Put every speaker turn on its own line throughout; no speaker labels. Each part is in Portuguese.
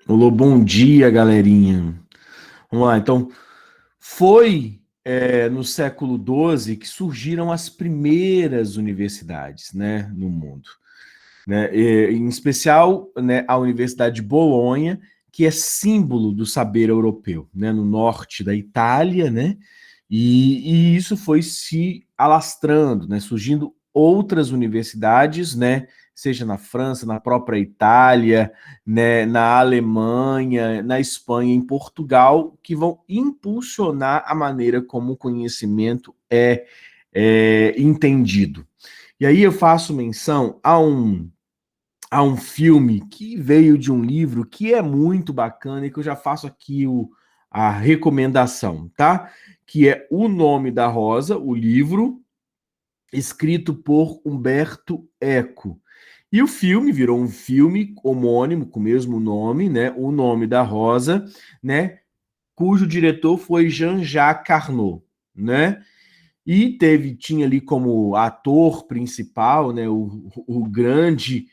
Olá, bom dia, galerinha. Vamos lá, então, foi no século XII que surgiram as primeiras universidades, né, no mundo, né, em especial, né, a Universidade de Bolonha, que é símbolo do saber europeu, né, no norte da Itália, né, e isso foi se alastrando, né, surgindo outras universidades, né, seja na França, na própria Itália, né, na Alemanha, na Espanha, em Portugal, que vão impulsionar a maneira como o conhecimento é entendido. E aí eu faço menção a um filme que veio de um livro que é muito bacana e que eu já faço aqui a recomendação, tá? Que é O Nome da Rosa, o livro, escrito por Umberto Eco. E o filme virou um filme homônimo, com o mesmo nome, né? O Nome da Rosa, né? Cujo diretor foi Jean-Jacques Carnot, né? E tinha ali como ator principal, né, o grande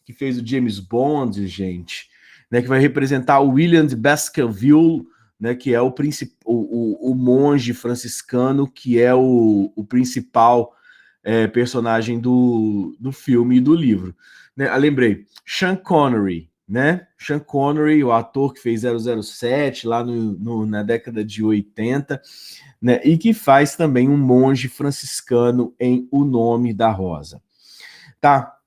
que fez o James Bond, gente, né, que vai representar o William de Baskerville, né, que é o monge franciscano, que é o principal personagem do filme e do livro. Né? Eu lembrei, Sean Connery, né? Sean Connery, o ator que fez 007 lá na década de 80, né? E que faz também um monge franciscano em O Nome da Rosa. Tá?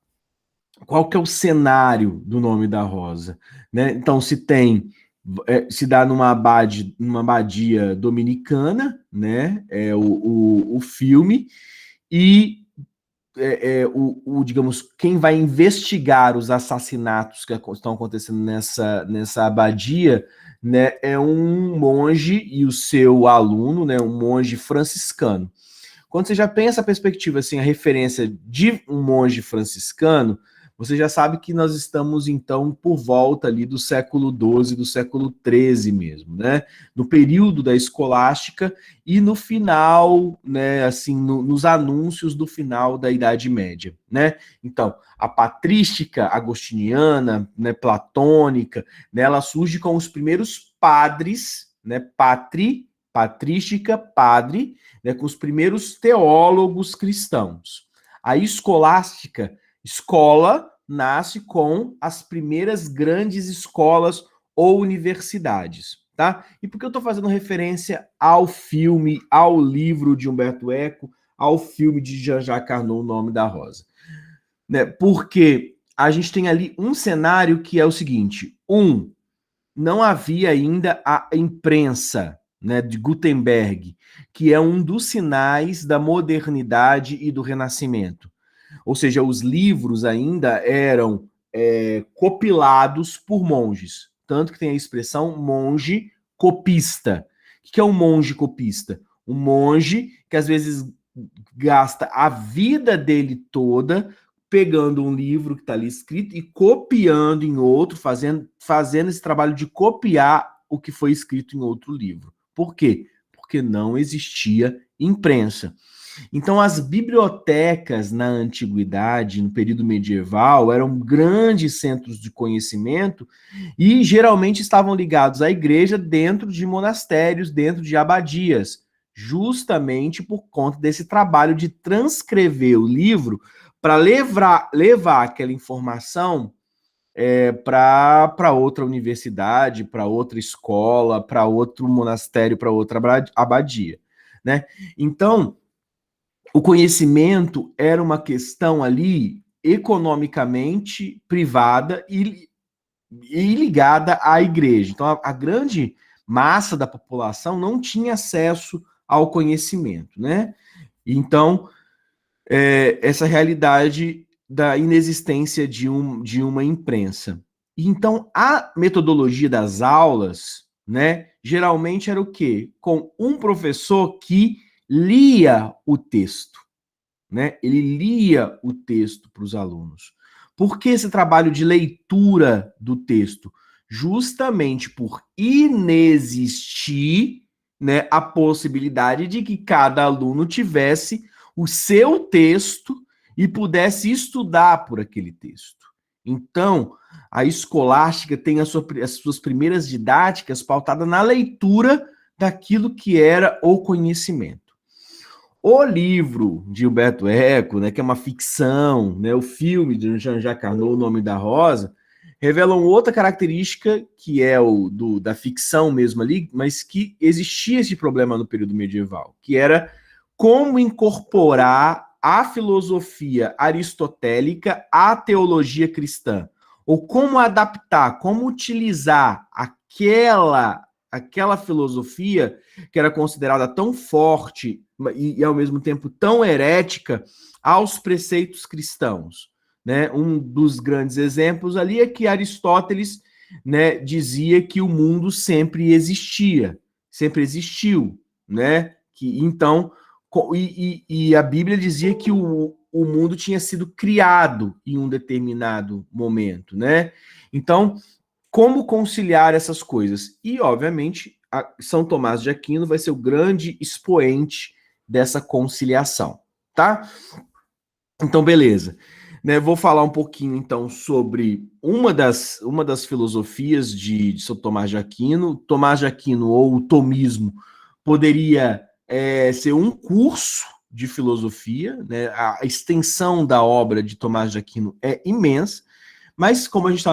Qual que é o cenário do Nome da Rosa? Né? Então, se dá numa abadia dominicana, né? O filme, e digamos, quem vai investigar os assassinatos que estão acontecendo nessa abadia, né, é um monge e o seu aluno, né, um monge franciscano. Quando você já pensa a perspectiva, assim, a referência de um monge franciscano, você já sabe que nós estamos, então, por volta ali do século XII, do século XIII mesmo, né? No período da escolástica e no final, né, assim, nos anúncios do final da Idade Média, né? Então, a patrística agostiniana, né, platônica, né, ela surge com os primeiros padres, né, patrística, padre, né, com os primeiros teólogos cristãos. A escolástica, escola, nasce com as primeiras grandes escolas ou universidades, tá? E por que eu estou fazendo referência ao filme, ao livro de Humberto Eco, ao filme de Jean-Jacques Carnot, O Nome da Rosa? Né? Porque a gente tem ali um cenário que é o seguinte: não havia ainda a imprensa, né, de Gutenberg, que é um dos sinais da modernidade e do Renascimento. Ou seja, os livros ainda eram copilados por monges. Tanto que tem a expressão monge copista. O que é um monge copista? Um monge que às vezes gasta a vida dele toda pegando um livro que está ali escrito e copiando em outro, fazendo esse trabalho de copiar o que foi escrito em outro livro. Por quê? Porque não existia imprensa. Então, as bibliotecas na antiguidade, no período medieval, eram grandes centros de conhecimento e geralmente estavam ligados à igreja dentro de monastérios, dentro de abadias, justamente por conta desse trabalho de transcrever o livro para levar aquela informação para outra universidade, para outra escola, para outro monastério, para outra abadia, né? Então, o conhecimento era uma questão ali economicamente privada e ligada à igreja. Então, a grande massa da população não tinha acesso ao conhecimento, né? Então, essa realidade da inexistência de uma imprensa. Então, a metodologia das aulas, né, geralmente era o quê? Com um professor que lia o texto, né? Ele lia o texto para os alunos. Por que esse trabalho de leitura do texto? Justamente por inexistir, né, a possibilidade de que cada aluno tivesse o seu texto e pudesse estudar por aquele texto. Então, a escolástica tem as suas primeiras didáticas pautadas na leitura daquilo que era o conhecimento. O livro de Humberto Eco, né, que é uma ficção, né, o filme de Jean-Jacques Carnot, O Nome da Rosa, revelam outra característica que é da ficção mesmo ali, mas que existia esse problema no período medieval, que era como incorporar a filosofia aristotélica à teologia cristã, ou como adaptar, como utilizar aquela filosofia que era considerada tão forte e ao mesmo tempo tão herética aos preceitos cristãos. Né? Um dos grandes exemplos ali é que Aristóteles, né, dizia que o mundo sempre existia, sempre existiu, né? Que então a Bíblia dizia que o mundo tinha sido criado em um determinado momento, né? Então, como conciliar essas coisas? E, obviamente, São Tomás de Aquino vai ser o grande expoente dessa conciliação, tá? Então, beleza. Né, vou falar um pouquinho, então, sobre uma das filosofias de São Tomás de Aquino. Tomás de Aquino, ou o tomismo, poderia ser um curso de filosofia, né? A extensão da obra de Tomás de Aquino é imensa, mas como a gente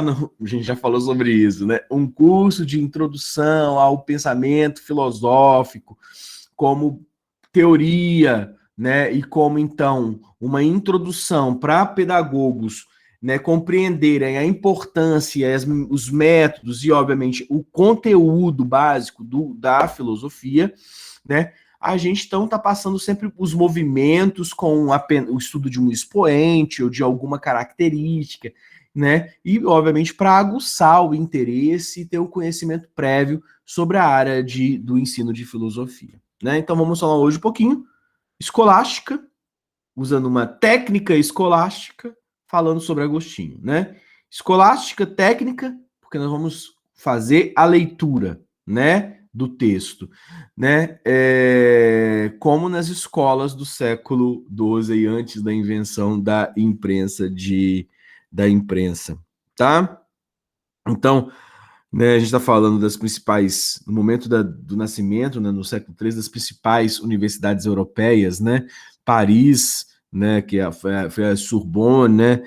já falou sobre isso, né? Um curso de introdução ao pensamento filosófico, como teoria, né? E como então uma introdução para pedagogos, né, compreenderem a importância, os métodos e, obviamente, o conteúdo básico da filosofia, né? A gente então está passando sempre os movimentos com o estudo de um expoente ou de alguma característica, né? E, obviamente, para aguçar o interesse e ter o conhecimento prévio sobre a área do ensino de filosofia. Né? Então, vamos falar hoje um pouquinho escolástica, usando uma técnica escolástica, falando sobre Agostinho. Né? Escolástica, técnica, porque nós vamos fazer a leitura, né, do texto, né? Como nas escolas do século XII, antes da invenção da imprensa tá? Então, né, a gente está falando das principais, no momento do nascimento, né, no século III, das principais universidades europeias, né? Paris, né, que foi a Sorbonne, né?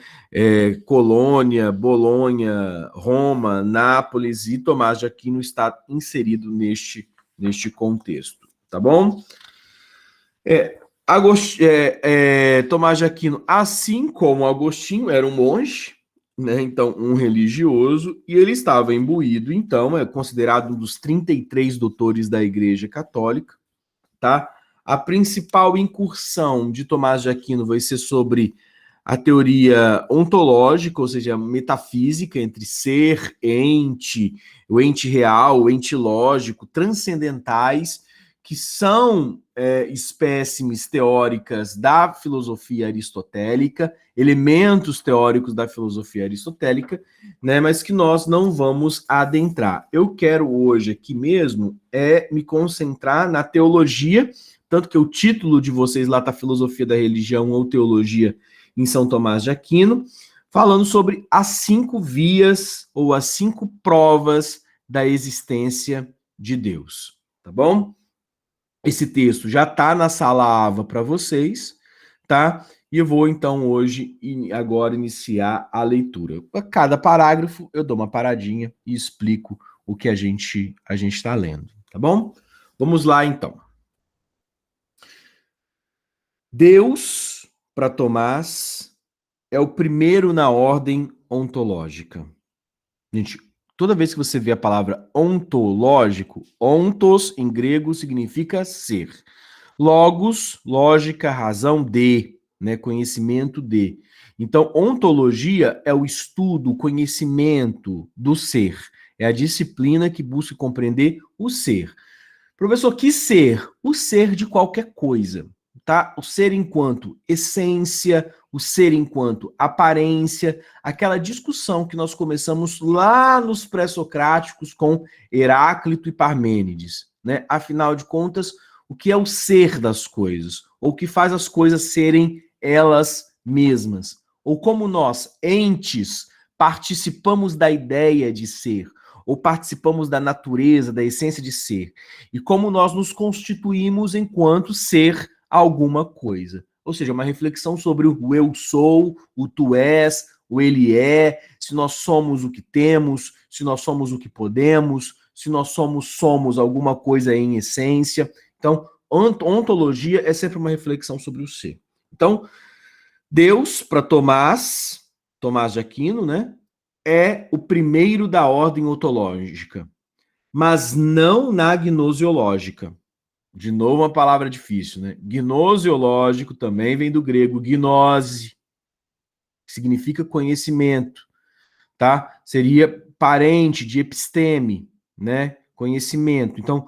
Colônia, Bolonha, Roma, Nápoles e Tomás de Aquino está inserido neste contexto, tá bom? Tomás de Aquino, assim como Agostinho, era um monge, né, então um religioso, e ele estava imbuído, então, é considerado um dos 33 doutores da Igreja Católica, tá? A principal incursão de Tomás de Aquino vai ser sobre a teoria ontológica, ou seja, a metafísica entre ser, ente, o ente real, o ente lógico, transcendentais, que são espécimes teóricas da filosofia aristotélica, elementos teóricos da filosofia aristotélica, né, mas que nós não vamos adentrar. Eu quero hoje aqui mesmo me concentrar na teologia, tanto que o título de vocês lá está Filosofia da Religião ou Teologia em São Tomás de Aquino, falando sobre as 5 vias ou as 5 provas da existência de Deus, tá bom? Esse texto já está na sala AVA para vocês, tá? E eu vou, então, hoje, agora, iniciar a leitura. A cada parágrafo, eu dou uma paradinha e explico o que a gente está lendo, tá bom? Vamos lá, então. Deus, para Tomás, é o primeiro na ordem ontológica. Gente, toda vez que você vê a palavra ontológico, ontos, em grego, significa ser. Logos, lógica, razão de, né, conhecimento de. Então, ontologia é o estudo, o conhecimento do ser. É a disciplina que busca compreender o ser. Professor, que ser? O ser de qualquer coisa, tá? O ser enquanto essência, o ser enquanto aparência, aquela discussão que nós começamos lá nos pré-socráticos com Heráclito e Parmênides, né? Afinal de contas, o que é o ser das coisas? Ou o que faz as coisas serem elas mesmas? Ou como nós, entes, participamos da ideia de ser, ou participamos da natureza, da essência de ser, e como nós nos constituímos enquanto ser alguma coisa. Ou seja, uma reflexão sobre o eu sou, o tu és, o ele é, se nós somos o que temos, se nós somos o que podemos, se nós somos alguma coisa em essência. Então, ontologia é sempre uma reflexão sobre o ser. Então, Deus, para Tomás de Aquino, né, é o primeiro da ordem ontológica, mas não na gnosiológica. De novo, uma palavra difícil, né? Gnosiológico também vem do grego gnose, que significa conhecimento, tá? Seria parente de episteme, né? Conhecimento. Então,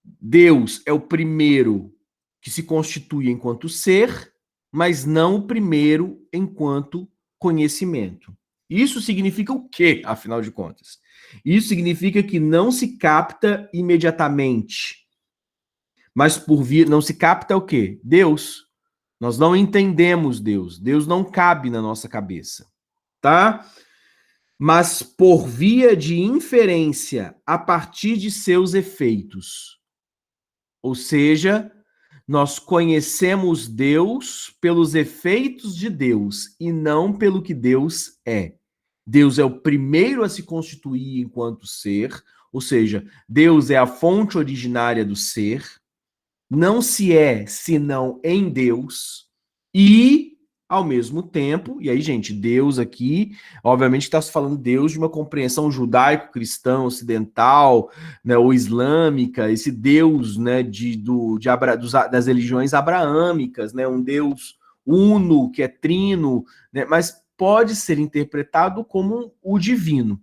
Deus é o primeiro que se constitui enquanto ser, mas não o primeiro enquanto conhecimento. Isso significa o quê, afinal de contas? Isso significa que não se capta imediatamente. Mas por via não se capta o quê? Deus. Nós não entendemos Deus. Deus não cabe na nossa cabeça, tá? Mas por via de inferência a partir de seus efeitos. Ou seja, nós conhecemos Deus pelos efeitos de Deus e não pelo que Deus é. Deus é o primeiro a se constituir enquanto ser, ou seja, Deus é a fonte originária do ser, não se é senão em Deus, e, ao mesmo tempo, e aí, gente, Deus aqui, obviamente, está se falando Deus de uma compreensão judaico-cristã, ocidental, né, ou islâmica, esse Deus, né, das religiões abraâmicas, né, um Deus uno, que é trino, né, mas pode ser interpretado como o divino,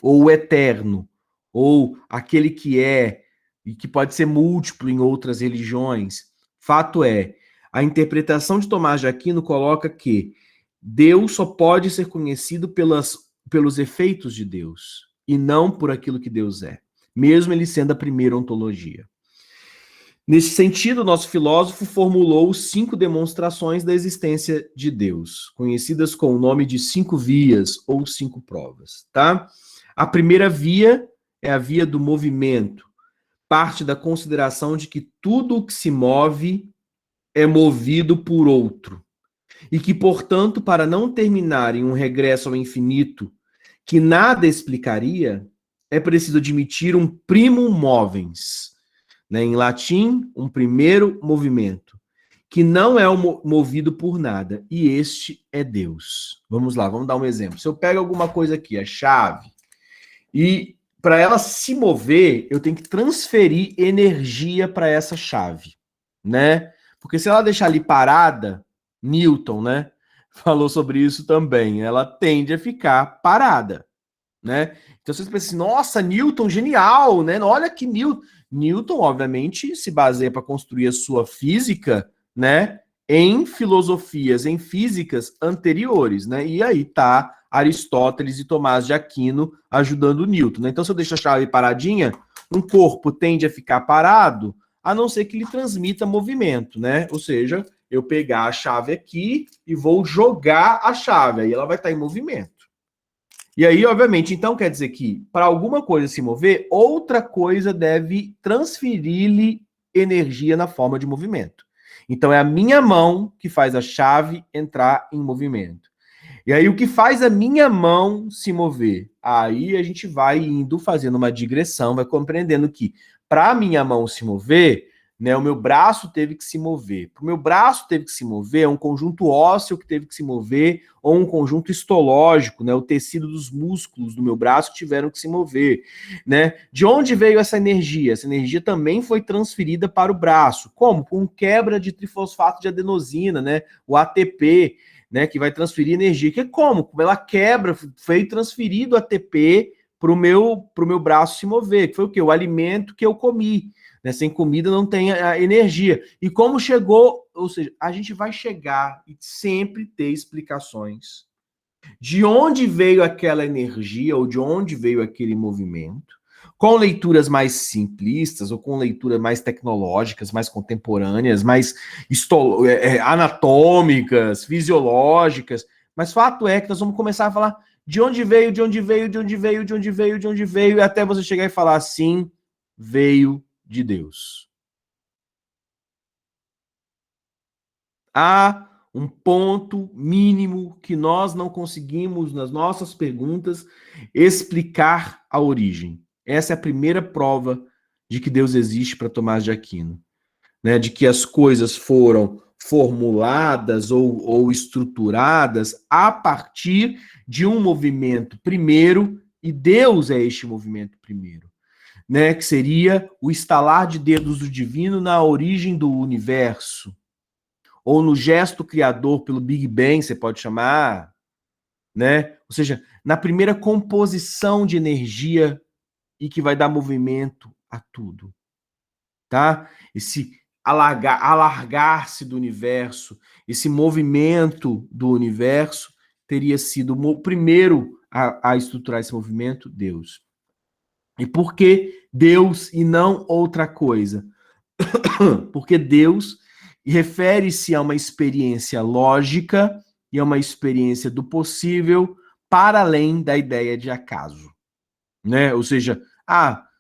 ou o eterno, ou aquele que é, e que pode ser múltiplo em outras religiões. Fato é, a interpretação de Tomás de Aquino coloca que Deus só pode ser conhecido pelos efeitos de Deus, e não por aquilo que Deus é, mesmo ele sendo a primeira ontologia. Nesse sentido, nosso filósofo formulou 5 demonstrações da existência de Deus, conhecidas com o nome de 5 vias ou 5 provas, tá? A primeira via é a via do movimento, parte da consideração de que tudo o que se move é movido por outro, e que, portanto, para não terminar em um regresso ao infinito que nada explicaria, é preciso admitir um primum movens, né? Em latim, um primeiro movimento, que não é movido por nada, e este é Deus. Vamos lá, vamos dar um exemplo. Se eu pego alguma coisa aqui, a chave, e para ela se mover, eu tenho que transferir energia para essa chave, né? Porque se ela deixar ali parada, Newton, né, falou sobre isso também, ela tende a ficar parada, né? Então vocês pensam assim, nossa, Newton, genial, né? Olha que Newton. Newton, obviamente, se baseia para construir a sua física, né, em filosofias, em físicas anteriores, né? E aí tá Aristóteles e Tomás de Aquino ajudando Newton, né? Então, se eu deixo a chave paradinha, um corpo tende a ficar parado, a não ser que ele transmita movimento, né? Ou seja, eu pegar a chave aqui e vou jogar a chave, aí ela vai estar em movimento. E aí, obviamente, então quer dizer que para alguma coisa se mover, outra coisa deve transferir-lhe energia na forma de movimento. Então é a minha mão que faz a chave entrar em movimento. E aí o que faz a minha mão se mover? Aí a gente vai indo fazendo uma digressão, vai compreendendo que para a minha mão se mover, né, o meu braço teve que se mover. Para o meu braço teve que se mover, é um conjunto ósseo que teve que se mover, ou um conjunto histológico, né, o tecido dos músculos do meu braço que tiveram que se mover, né? De onde veio essa energia? Essa energia também foi transferida para o braço. Como? Com quebra de trifosfato de adenosina, né, o ATP, né, que vai transferir energia. Que é como ela quebra, foi transferido ATP para o meu braço se mover, que foi o quê? O alimento que eu comi. Né? Sem comida não tem a energia. E como chegou, ou seja, a gente vai chegar e sempre ter explicações de onde veio aquela energia ou de onde veio aquele movimento, com leituras mais simplistas ou com leituras mais tecnológicas, mais contemporâneas, mais anatômicas, fisiológicas. Mas fato é que nós vamos começar a falar de onde veio, de onde veio, de onde veio, de onde veio, de onde veio, até você chegar e falar assim, veio de Deus. Há um ponto mínimo que nós não conseguimos, nas nossas perguntas, explicar a origem. Essa é a primeira prova de que Deus existe para Tomás de Aquino, né? De que as coisas foram formuladas ou estruturadas a partir de um movimento primeiro, e Deus é este movimento primeiro, né? Que seria o estalar de dedos do divino na origem do universo, ou no gesto criador pelo Big Bang, você pode chamar, né? Ou seja, na primeira composição de energia e que vai dar movimento a tudo, tá? Esse alargar-se do universo, esse movimento do universo teria sido o primeiro a estruturar esse movimento, Deus. E por que Deus e não outra coisa? Porque Deus refere-se a uma experiência lógica e a uma experiência do possível para além da ideia de acaso, né? Ou seja,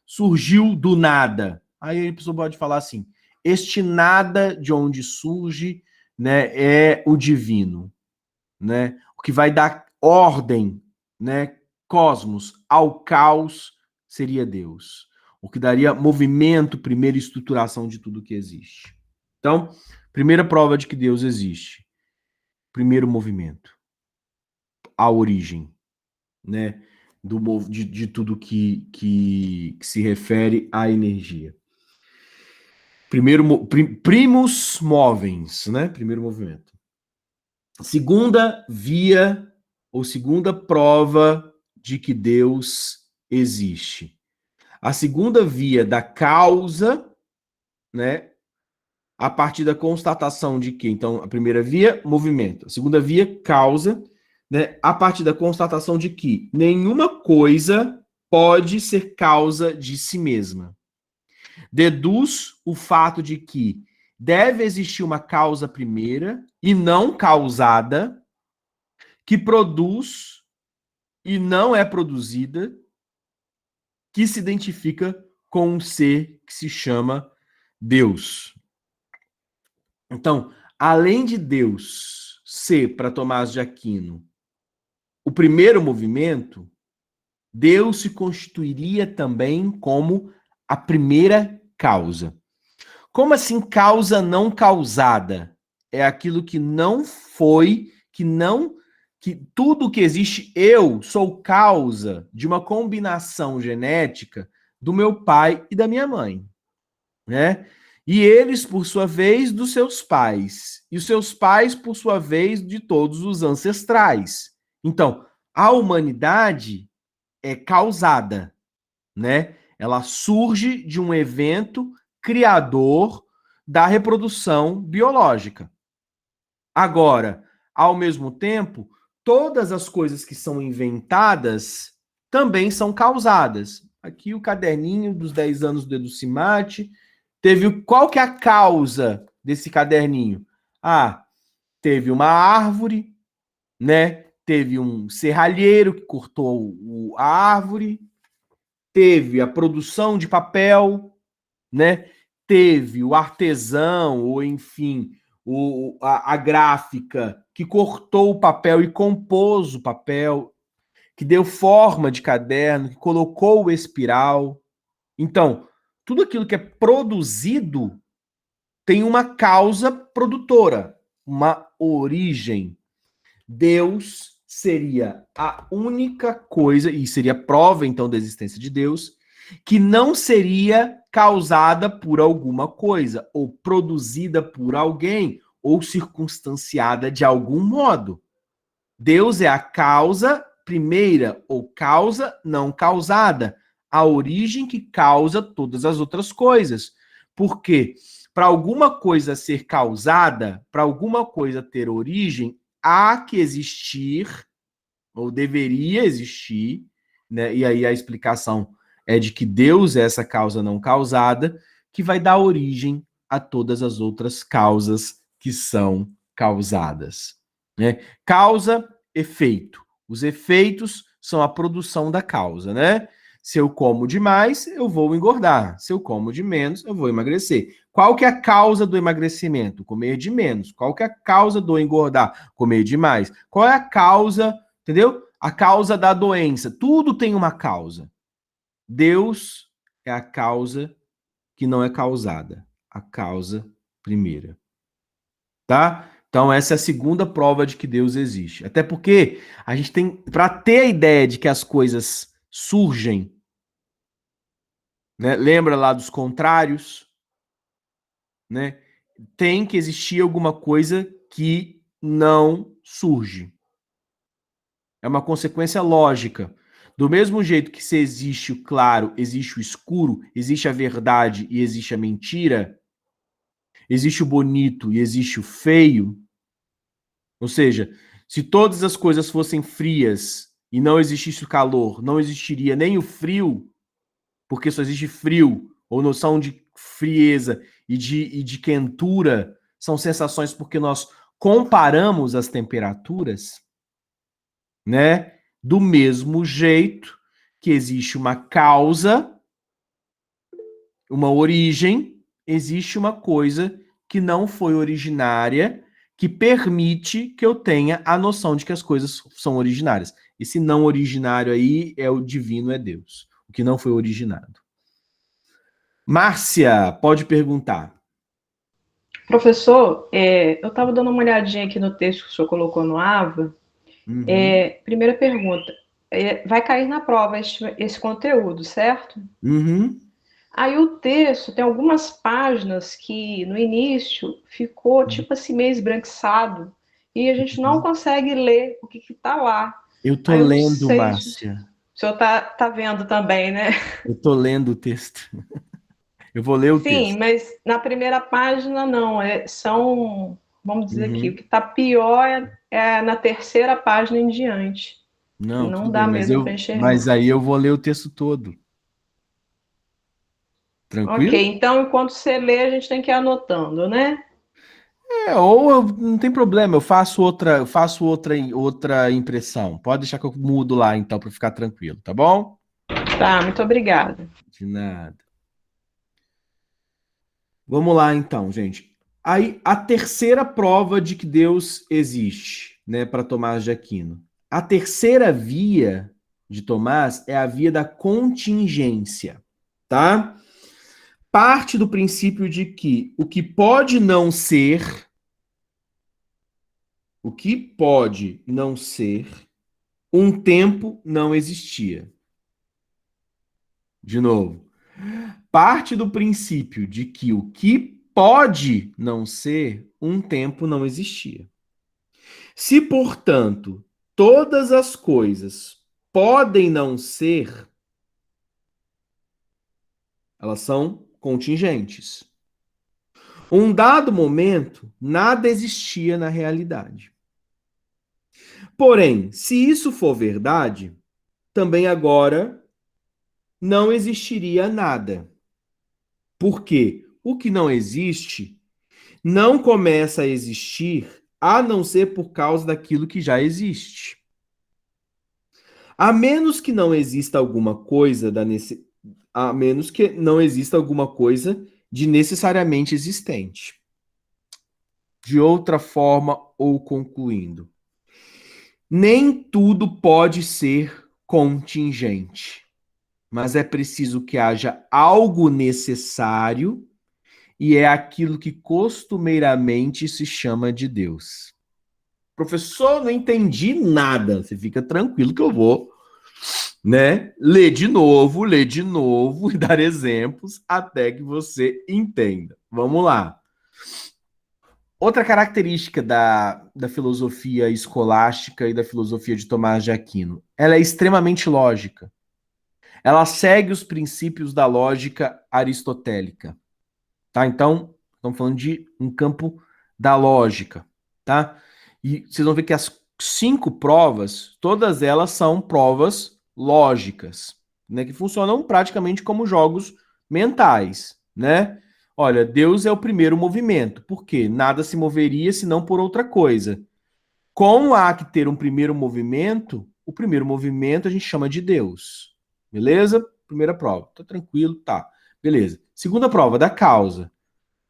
surgiu do nada. Aí a pessoa pode falar assim: este nada de onde surge, né, é o divino, né? O que vai dar ordem, né, cosmos ao caos seria Deus. O que daria movimento, primeira estruturação de tudo que existe. Então, primeira prova de que Deus existe. Primeiro movimento, a origem, né, de tudo que se refere à energia. Primeiro, primus movens, né? Primeiro movimento. Segunda via, ou segunda prova de que Deus existe. A segunda via da causa, né? A partir da constatação de que, então, a primeira via, movimento. A segunda via, causa, né? A partir da constatação de que nenhuma coisa pode ser causa de si mesma. Deduz o fato de que deve existir uma causa primeira e não causada, que produz e não é produzida, que se identifica com um ser que se chama Deus. Então, além de Deus ser, para Tomás de Aquino, o primeiro movimento, Deus se constituiria também como a primeira causa. Como assim causa não causada? É aquilo que não foi, que tudo que existe, eu sou causa de uma combinação genética do meu pai e da minha mãe, né? E eles, por sua vez, dos seus pais. E os seus pais, por sua vez, de todos os ancestrais. Então, a humanidade é causada, né? Ela surge de um evento criador da reprodução biológica. Agora, ao mesmo tempo, todas as coisas que são inventadas também são causadas. Aqui o caderninho dos 10 anos do Educimate. Qual que é a causa desse caderninho? Teve uma árvore, né? Teve um serralheiro que cortou a árvore, teve a produção de papel, né? Teve o artesão, ou enfim, a gráfica que cortou o papel e compôs o papel, que deu forma de caderno, que colocou o espiral. Então, tudo aquilo que é produzido tem uma causa produtora, uma origem. Deus seria a única coisa, e seria prova então da existência de Deus, que não seria causada por alguma coisa, ou produzida por alguém, ou circunstanciada de algum modo. Deus é a causa primeira, ou causa não causada, a origem que causa todas as outras coisas. Porque para alguma coisa ser causada, para alguma coisa ter origem, há que existir, ou deveria existir, né? E aí a explicação é de que Deus é essa causa não causada, que vai dar origem a todas as outras causas que são causadas, né? Causa, efeito. Os efeitos são a produção da causa, né? Se eu como demais, eu vou engordar. Se eu como de menos, eu vou emagrecer. Qual que é a causa do emagrecimento? Comer de menos. Qual que é a causa do engordar? Comer demais. Qual é a causa, entendeu? A causa da doença. Tudo tem uma causa. Deus é a causa que não é causada. A causa primeira. Tá? Então, essa é a segunda prova de que Deus existe. Até porque a gente tem, para ter a ideia de que as coisas surgem, né? Lembra lá dos contrários, né? Tem que existir alguma coisa que não surge. É uma consequência lógica. Do mesmo jeito que se existe o claro, existe o escuro, existe a verdade e existe a mentira, existe o bonito e existe o feio. Ou seja, se todas as coisas fossem frias e não existisse o calor, não existiria nem o frio, porque só existe frio, ou noção de frieza e de quentura, são sensações porque nós comparamos as temperaturas, né? Do mesmo jeito que existe uma causa, uma origem, existe uma coisa que não foi originária, que permite que eu tenha a noção de que as coisas são originárias. Esse não originário aí é o divino, é Deus, o que não foi originado. Márcia, pode perguntar.
Professor, eu estava dando uma olhadinha aqui no texto que o senhor colocou no AVA.
Uhum,
Primeira pergunta: vai cair na prova esse conteúdo, certo?
uhum,
Aí o texto tem algumas páginas que no início ficou tipo assim meio esbranquiçado e a gente não
uhum.
consegue ler o que está lá.
Eu tô
Aí eu não
lendo,
sei se o
Márcia.
senhor tá vendo também, né?
Eu tô lendo o texto. Eu vou ler o
Sim,
texto.
mas na primeira página não, vamos dizer aqui, o
Uhum.
que está pior é na terceira página em diante, que
Não, tudo
não
bem,
dá
mas
mesmo para
mas
enxergar.
aí eu vou ler o texto todo.
Ok,
Tranquilo?
então enquanto você lê, a gente tem que ir anotando, né?
Não tem problema, eu faço outra impressão. Pode deixar que eu mudo lá então para ficar tranquilo, tá bom?
Tá, muito obrigada.
De nada. Vamos lá então, gente. Aí a terceira prova de que Deus existe, né, para Tomás de Aquino. A terceira via de Tomás é a via da contingência, tá? Parte do princípio de que o que pode não ser, um tempo não existia. De novo, parte do princípio de que o que pode não ser, um tempo não existia. Se, portanto, todas as coisas podem não ser, elas são contingentes. Um dado momento, nada existia na realidade. Porém, se isso for verdade, também agora não existiria nada. Porque o que não existe não começa a existir a não ser por causa daquilo que já existe. A menos que não exista alguma coisa a menos que não exista alguma coisa de necessariamente existente. De outra forma, ou concluindo, nem tudo pode ser contingente, mas é preciso que haja algo necessário e é aquilo que costumeiramente se chama de Deus. Professor, não entendi nada. Você fica tranquilo que eu vou, né, ler de novo e dar exemplos até que você entenda. Vamos lá. Outra característica da filosofia escolástica e da filosofia de Tomás de Aquino, ela é extremamente lógica. Ela segue os princípios da lógica aristotélica, tá? Então, estamos falando de um campo da lógica, tá? E vocês vão ver que as 5 provas, todas elas são provas lógicas, né? Que funcionam praticamente como jogos mentais, né? Olha, Deus é o primeiro movimento. Por quê? Nada se moveria senão por outra coisa. Como há que ter um primeiro movimento, o primeiro movimento a gente chama de Deus. Beleza? Primeira prova. Tá tranquilo? Tá. Beleza. Segunda prova, da causa.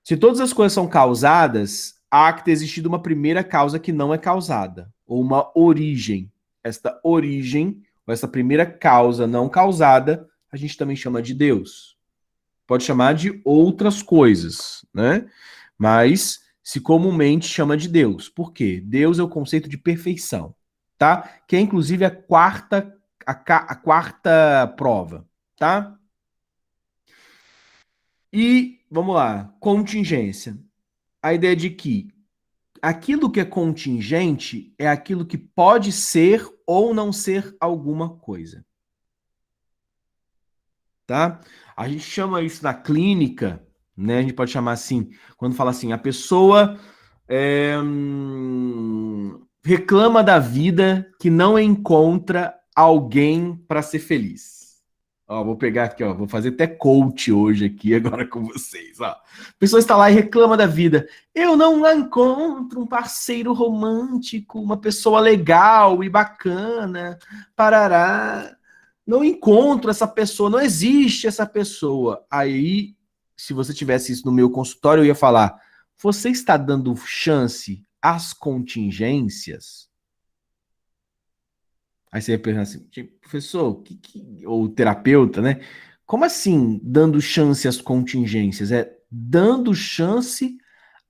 Se todas as coisas são causadas, há que ter existido uma primeira causa que não é causada, ou uma origem. Esta origem, ou essa primeira causa não causada, a gente também chama de Deus. Pode chamar de outras coisas, né? Mas se comumente chama de Deus. Por quê? Deus é o conceito de perfeição, tá? Que é inclusive a quarta prova, tá? E vamos lá, contingência. A ideia de que aquilo que é contingente é aquilo que pode ser ou não ser alguma coisa, tá? A gente chama isso na clínica, né? A gente pode chamar assim, quando fala assim, a pessoa reclama da vida que não encontra alguém para ser feliz. Ó, vou pegar aqui, ó, vou fazer até coach hoje aqui agora com vocês, ó. A pessoa está lá e reclama da vida. Eu não encontro um parceiro romântico, uma pessoa legal e bacana, parará. Não encontro essa pessoa, não existe essa pessoa. Aí, se você tivesse isso no meu consultório, eu ia falar: você está dando chance às contingências? Aí você ia perguntar assim, tipo, professor, ou terapeuta, né? Como assim dando chance às contingências? É dando chance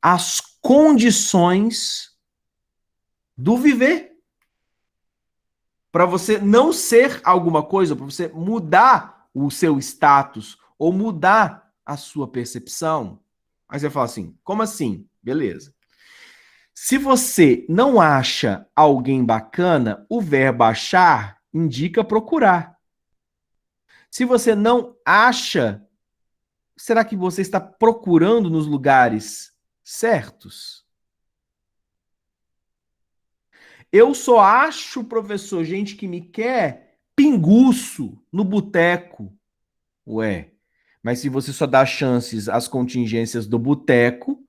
às condições do viver. Para você não ser alguma coisa, para você mudar o seu status ou mudar a sua percepção. Aí você fala assim, como assim? Beleza. Se você não acha alguém bacana, o verbo achar indica procurar. Se você não acha, será que você está procurando nos lugares certos? Eu só acho, professor, gente que me quer pinguço no boteco. Ué, mas se você só dá chances às contingências do boteco,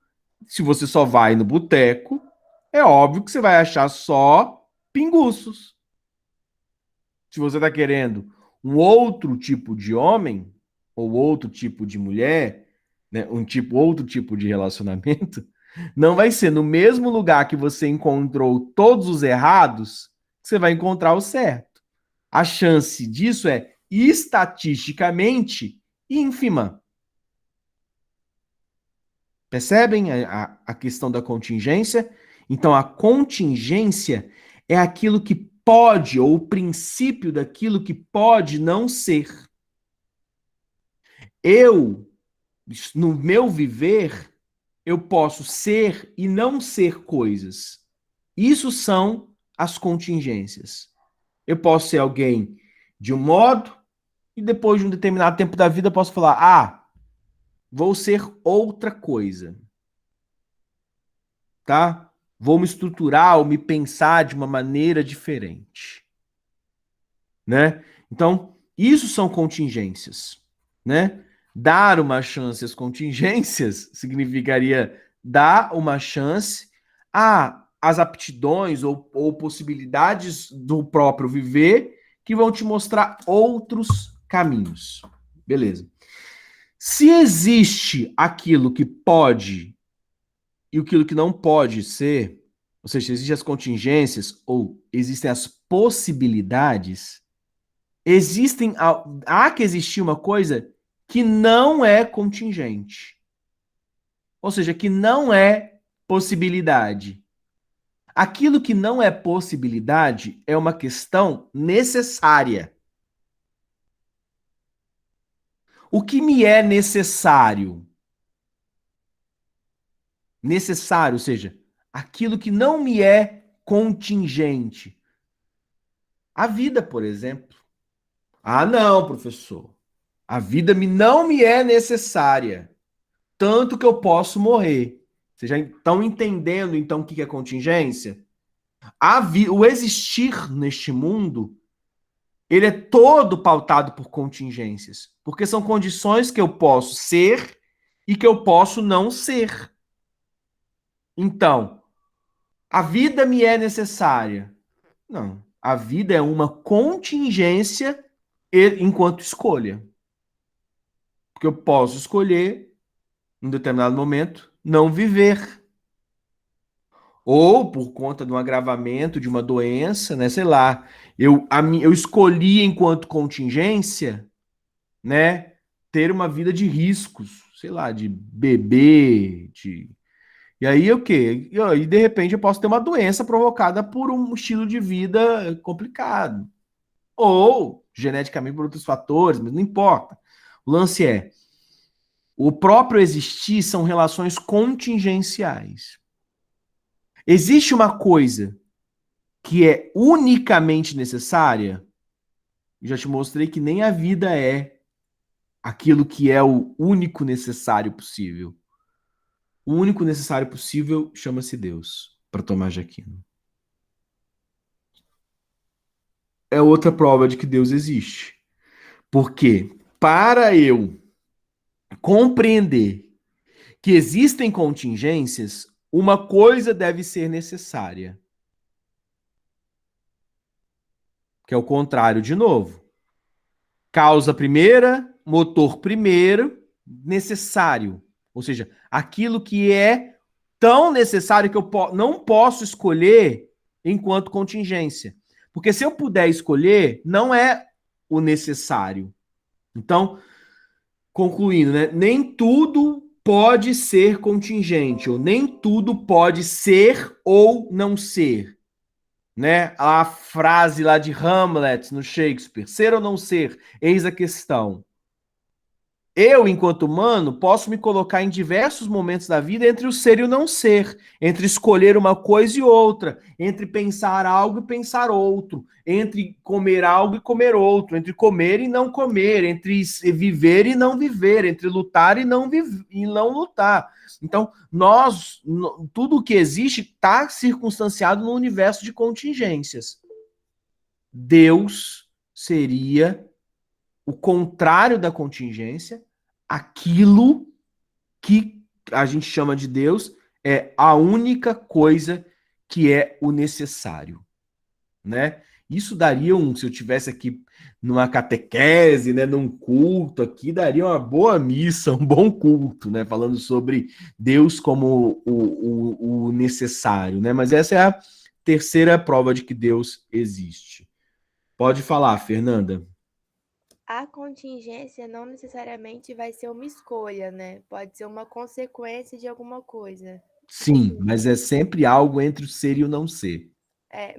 se você só vai no boteco, é óbvio que você vai achar só pinguços. Se você está querendo um outro tipo de homem ou outro tipo de mulher, né, outro tipo de relacionamento, não vai ser no mesmo lugar que você encontrou todos os errados que você vai encontrar o certo. A chance disso é estatisticamente ínfima. Percebem a questão da contingência? Então, a contingência é aquilo que pode, ou o princípio daquilo que pode não ser. Eu, no meu viver, eu posso ser e não ser coisas. Isso são as contingências. Eu posso ser alguém de um modo e depois de um determinado tempo da vida eu posso falar: "Ah, vou ser outra coisa". Tá? Vou me estruturar ou me pensar de uma maneira diferente, né? Então, isso são contingências, né? Dar uma chance às contingências significaria dar uma chance às aptidões ou possibilidades do próprio viver que vão te mostrar outros caminhos. Beleza. Se existe aquilo que pode e aquilo que não pode ser, ou seja, existem as contingências ou existem as possibilidades, há que existir uma coisa que não é contingente. Ou seja, que não é possibilidade. Aquilo que não é possibilidade é uma questão necessária. O que me é necessário? Necessário, ou seja, aquilo que não me é contingente. A vida, por exemplo. Ah, não, professor. A vida não me é necessária, tanto que eu posso morrer. Vocês já estão entendendo, então, o que é contingência? O existir neste mundo, ele é todo pautado por contingências, porque são condições que eu posso ser e que eu posso não ser. Então, a vida me é necessária? Não. A vida é uma contingência enquanto escolha. Porque eu posso escolher, em um determinado momento, não viver. Ou por conta de um agravamento de uma doença, né? Sei lá, eu escolhi enquanto contingência, né? Ter uma vida de riscos, sei lá, de beber, de. E aí o quê? E de repente eu posso ter uma doença provocada por um estilo de vida complicado. Ou geneticamente por outros fatores, mas não importa. O lance é, o próprio existir são relações contingenciais. Existe uma coisa que é unicamente necessária? Já te mostrei que nem a vida é aquilo que é o único necessário possível. O único necessário possível chama-se Deus, para Tomás de Aquino. É outra prova de que Deus existe. Porque para eu compreender que existem contingências, uma coisa deve ser necessária. Que é o contrário de novo. Causa primeira, motor primeiro, necessário. Ou seja, aquilo que é tão necessário que eu não posso escolher enquanto contingência. Porque se eu puder escolher, não é o necessário. Então, concluindo, né? Nem tudo pode ser contingente, ou nem tudo pode ser ou não ser. Né? A frase lá de Hamlet no Shakespeare, ser ou não ser, eis a questão. Eu, enquanto humano, posso me colocar em diversos momentos da vida entre o ser e o não ser, entre escolher uma coisa e outra, entre pensar algo e pensar outro, entre comer algo e comer outro, entre comer e não comer, entre viver e não viver, entre lutar e não lutar. Então, tudo o que existe está circunstanciado no universo de contingências. Deus seria o contrário da contingência, aquilo que a gente chama de Deus é a única coisa que é o necessário, né? Isso daria se eu tivesse aqui numa catequese, né, num culto aqui, daria uma boa missa, um bom culto, né, falando sobre Deus como o necessário, né? Mas essa é a terceira prova de que Deus existe. Pode falar, Fernanda.
A contingência não necessariamente vai ser uma escolha, né? Pode ser uma consequência de alguma coisa.
Sim, mas é sempre algo entre o ser e o não ser.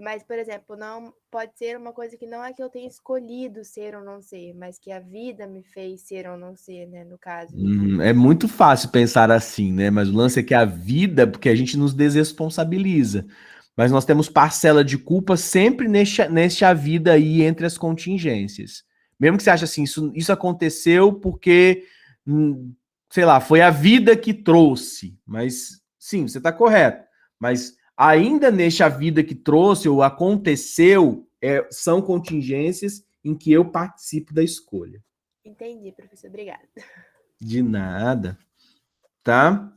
Mas, por exemplo, não pode ser uma coisa que não é que eu tenha escolhido ser ou não ser, mas que a vida me fez ser ou não ser, né? No caso.
É muito fácil pensar assim, né? Mas o lance é que a vida, porque a gente nos desresponsabiliza. Mas nós temos parcela de culpa sempre nesta vida aí entre as contingências. Mesmo que você ache assim, isso aconteceu porque, sei lá, foi a vida que trouxe. Mas sim, você está correto. Mas ainda nesta vida que trouxe ou aconteceu, são contingências em que eu participo da escolha.
Entendi, professor. Obrigada.
De nada, tá?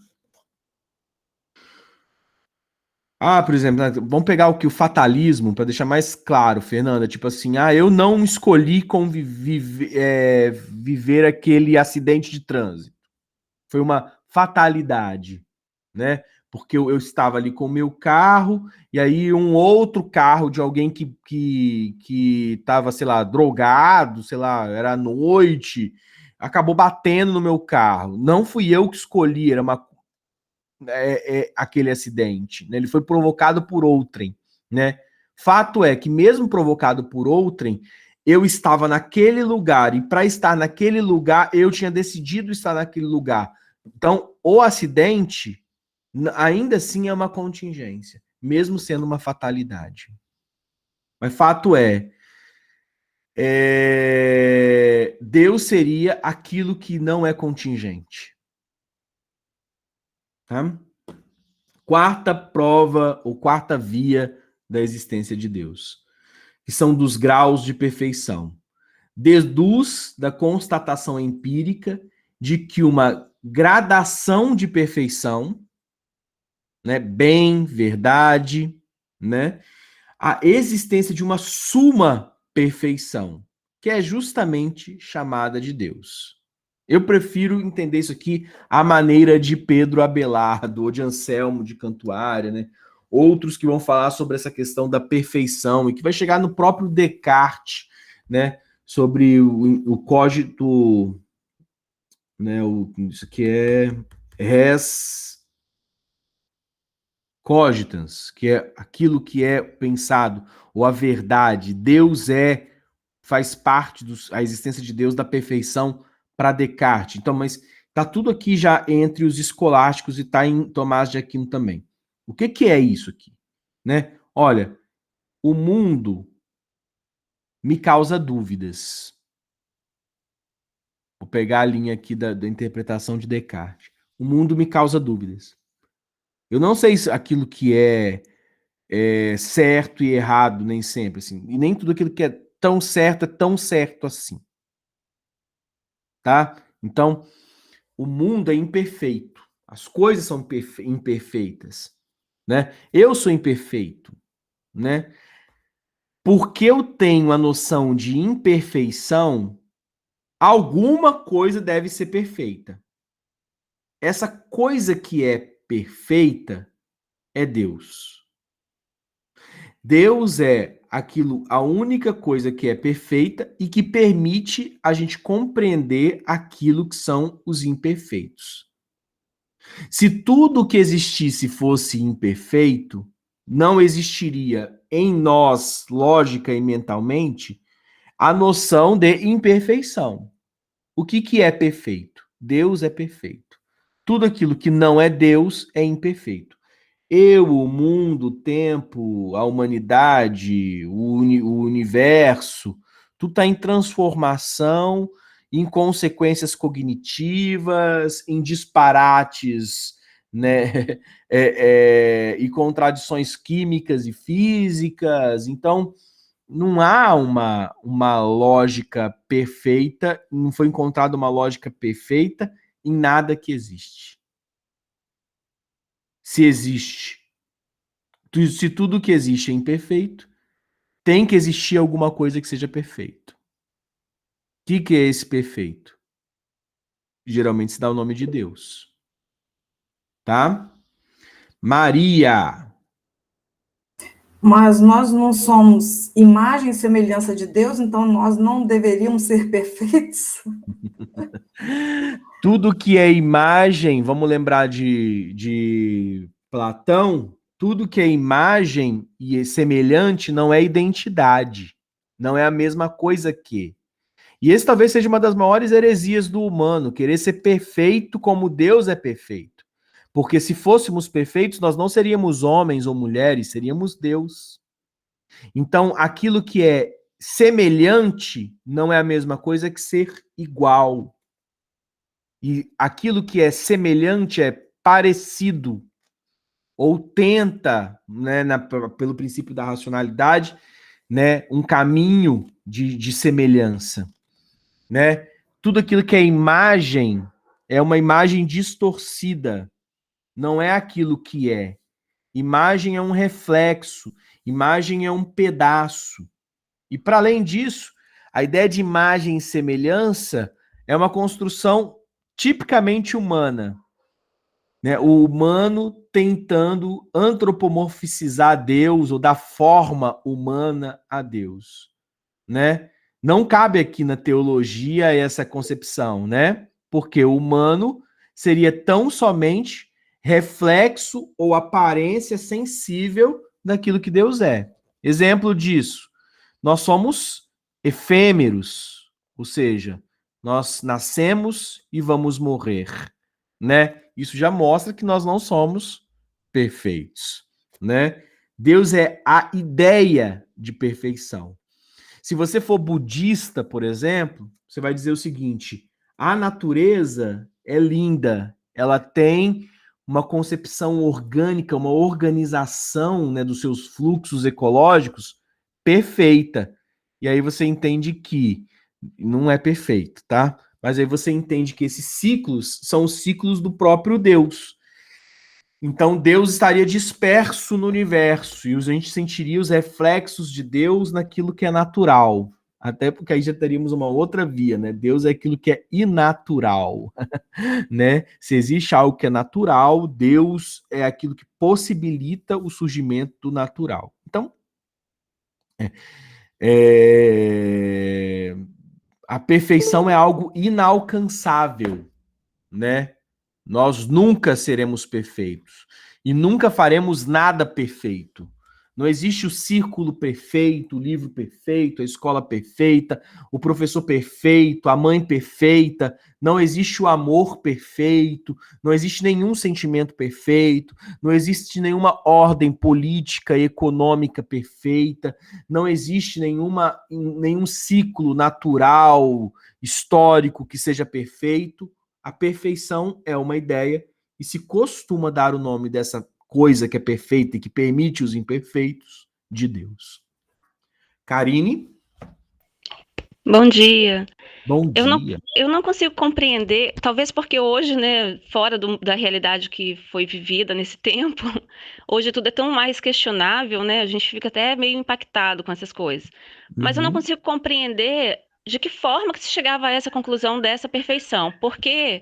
Por exemplo, né, vamos pegar o fatalismo para deixar mais claro, Fernanda. Tipo assim, eu não escolhi viver aquele acidente de trânsito. Foi uma fatalidade, né? Porque eu estava ali com o meu carro e aí um outro carro de alguém que estava, sei lá, drogado, sei lá, era à noite, acabou batendo no meu carro. Não fui eu que escolhi, era aquele acidente, né? Ele foi provocado por outrem, né? Fato é que mesmo provocado por outrem, eu estava naquele lugar e para estar naquele lugar eu tinha decidido estar naquele lugar. Então, o acidente ainda assim é uma contingência, mesmo sendo uma fatalidade. Mas fato Deus seria aquilo que não é contingente. Tá? Quarta prova ou quarta via da existência de Deus, que são dos graus de perfeição. Deduz da constatação empírica de que uma gradação de perfeição, né, bem, verdade, né, a existência de uma suma perfeição, que é justamente chamada de Deus. Eu prefiro entender isso aqui à maneira de Pedro Abelardo ou de Anselmo de Cantuária, né? Outros que vão falar sobre essa questão da perfeição e que vai chegar no próprio Descartes, né? Sobre o cogito, né? Isso aqui é res cogitans, que é aquilo que é pensado, ou a verdade. Deus faz parte a existência de Deus da perfeição para Descartes. Então, mas tá tudo aqui já entre os escolásticos e tá em Tomás de Aquino também. O que é isso aqui, né? Olha, o mundo me causa dúvidas. Vou pegar a linha aqui da interpretação de Descartes. O mundo me causa dúvidas. Eu não sei se aquilo que é certo e errado, nem sempre, assim. E nem tudo aquilo que é tão certo assim. Tá? Então, o mundo é imperfeito. As coisas são imperfeitas, né? Eu sou imperfeito, né? Porque eu tenho a noção de imperfeição, alguma coisa deve ser perfeita. Essa coisa que é perfeita é Deus. Deus é a única coisa que é perfeita e que permite a gente compreender aquilo que são os imperfeitos. Se tudo que existisse fosse imperfeito, não existiria em nós, lógica e mentalmente, a noção de imperfeição. O que é perfeito? Deus é perfeito. Tudo aquilo que não é Deus é imperfeito. O mundo, o tempo, a humanidade, o universo, tudo está em transformação, em consequências cognitivas, em disparates, né? E contradições químicas e físicas. Então, não há uma lógica perfeita, não foi encontrada uma lógica perfeita em nada que existe. Se existe, se tudo que existe é imperfeito, tem que existir alguma coisa que seja perfeito. O que é esse perfeito? Geralmente se dá o nome de Deus. Tá? Maria.
Mas nós não somos imagem e semelhança de Deus, então nós não deveríamos ser perfeitos?
Tudo que é imagem, vamos lembrar de Platão, tudo que é imagem e é semelhante não é identidade. Não é a mesma coisa que. E esse talvez seja uma das maiores heresias do humano, querer ser perfeito como Deus é perfeito. Porque se fôssemos perfeitos, nós não seríamos homens ou mulheres, seríamos Deus. Então, aquilo que é semelhante não é a mesma coisa que ser igual. E aquilo que é semelhante é parecido, ou tenta, né, pelo princípio da racionalidade, né, um caminho de semelhança. Né? Tudo aquilo que é imagem é uma imagem distorcida, não é aquilo que é. Imagem é um reflexo, imagem é um pedaço. E para além disso, a ideia de imagem e semelhança é uma construção tipicamente humana. Né? O humano tentando antropomorficizar Deus ou dar forma humana a Deus. Né? Não cabe aqui na teologia essa concepção, né? Porque o humano seria tão somente reflexo ou aparência sensível daquilo que Deus é. Exemplo disso, nós somos efêmeros, ou seja, nós nascemos e vamos morrer, né? Isso já mostra que nós não somos perfeitos, né? Deus é a ideia de perfeição. Se você for budista, por exemplo, você vai dizer o seguinte: a natureza é linda, ela tem uma concepção orgânica, uma organização, né, dos seus fluxos ecológicos perfeita. E aí você entende que não é perfeito, tá? Mas aí você entende que esses ciclos são os ciclos do próprio Deus. Então Deus estaria disperso no universo e a gente sentiria os reflexos de Deus naquilo que é natural. Até porque aí já teríamos uma outra via, né? Deus é aquilo que é inatural, né? Se existe algo que é natural, Deus é aquilo que possibilita o surgimento do natural. Então, a perfeição é algo inalcançável, né? Nós nunca seremos perfeitos e nunca faremos nada perfeito. Não existe o círculo perfeito, o livro perfeito, a escola perfeita, o professor perfeito, a mãe perfeita. Não existe o amor perfeito, não existe nenhum sentimento perfeito, não existe nenhuma ordem política e econômica perfeita, não existe nenhum ciclo natural, histórico que seja perfeito. A perfeição é uma ideia e se costuma dar o nome dessa coisa que é perfeita e que permite os imperfeitos de Deus. Karine?
Bom dia.
Bom dia.
Eu não consigo compreender, talvez porque hoje, né, fora da realidade que foi vivida nesse tempo, hoje tudo é tão mais questionável, né? A gente fica até meio impactado com essas coisas. Mas eu não consigo compreender de que forma que se chegava a essa conclusão dessa perfeição. Porque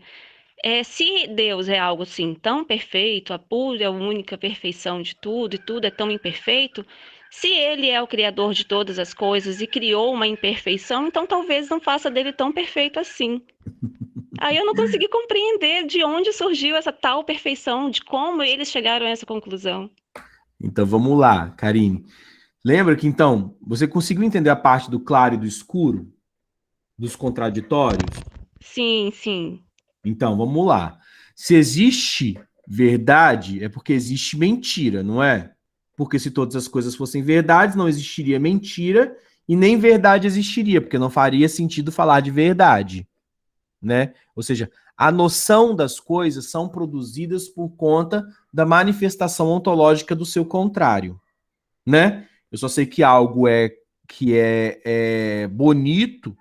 se Deus é algo assim tão perfeito, a pura, a única perfeição de tudo, e tudo é tão imperfeito, se ele é o criador de todas as coisas e criou uma imperfeição, então talvez não faça dele tão perfeito assim. Aí eu não consegui compreender de onde surgiu essa tal perfeição, de como eles chegaram a essa conclusão.
Então vamos lá, Karine. Lembra que então você conseguiu entender a parte do claro e do escuro? Dos contraditórios?
Sim, sim.
Então, vamos lá. Se existe verdade, é porque existe mentira, não é? Porque se todas as coisas fossem verdades, não existiria mentira e nem verdade existiria, porque não faria sentido falar de verdade, né? Ou seja, a noção das coisas são produzidas por conta da manifestação ontológica do seu contrário, né? Eu só sei que algo é bonito,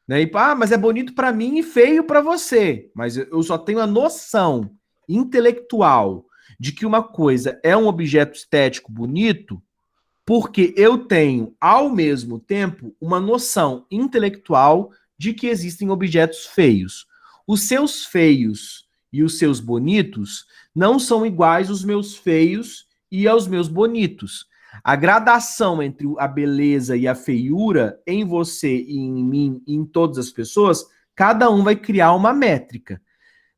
né? E, mas é bonito para mim e feio para você. Mas eu só tenho a noção intelectual de que uma coisa é um objeto estético bonito porque eu tenho, ao mesmo tempo, uma noção intelectual de que existem objetos feios. Os seus feios e os seus bonitos não são iguais aos meus feios e aos meus bonitos. A gradação entre a beleza e a feiura em você e em mim e em todas as pessoas, cada um vai criar uma métrica.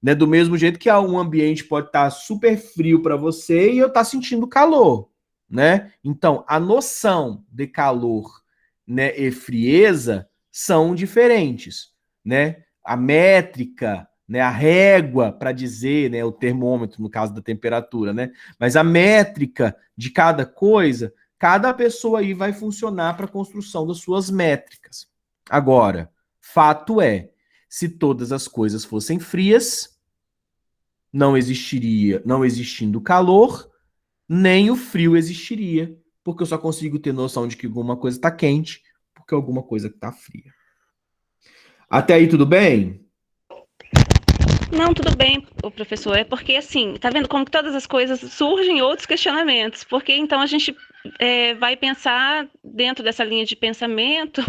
Né? Do mesmo jeito que um ambiente pode estar super frio para você e eu estar sentindo calor. Né? Então, a noção de calor, né, e frieza são diferentes. Né? A métrica, né, a régua para dizer, né, o termômetro no caso da temperatura, né? Mas a métrica de cada coisa, cada pessoa aí vai funcionar para a construção das suas métricas. Agora, fato é, se todas as coisas fossem frias, não existindo calor, nem o frio existiria, porque eu só consigo ter noção de que alguma coisa está quente, porque alguma coisa está fria. Até aí tudo bem?
Não, tudo bem, professor. É porque, assim, tá vendo como que todas as coisas surgem outros questionamentos. Porque, então, a gente vai pensar dentro dessa linha de pensamento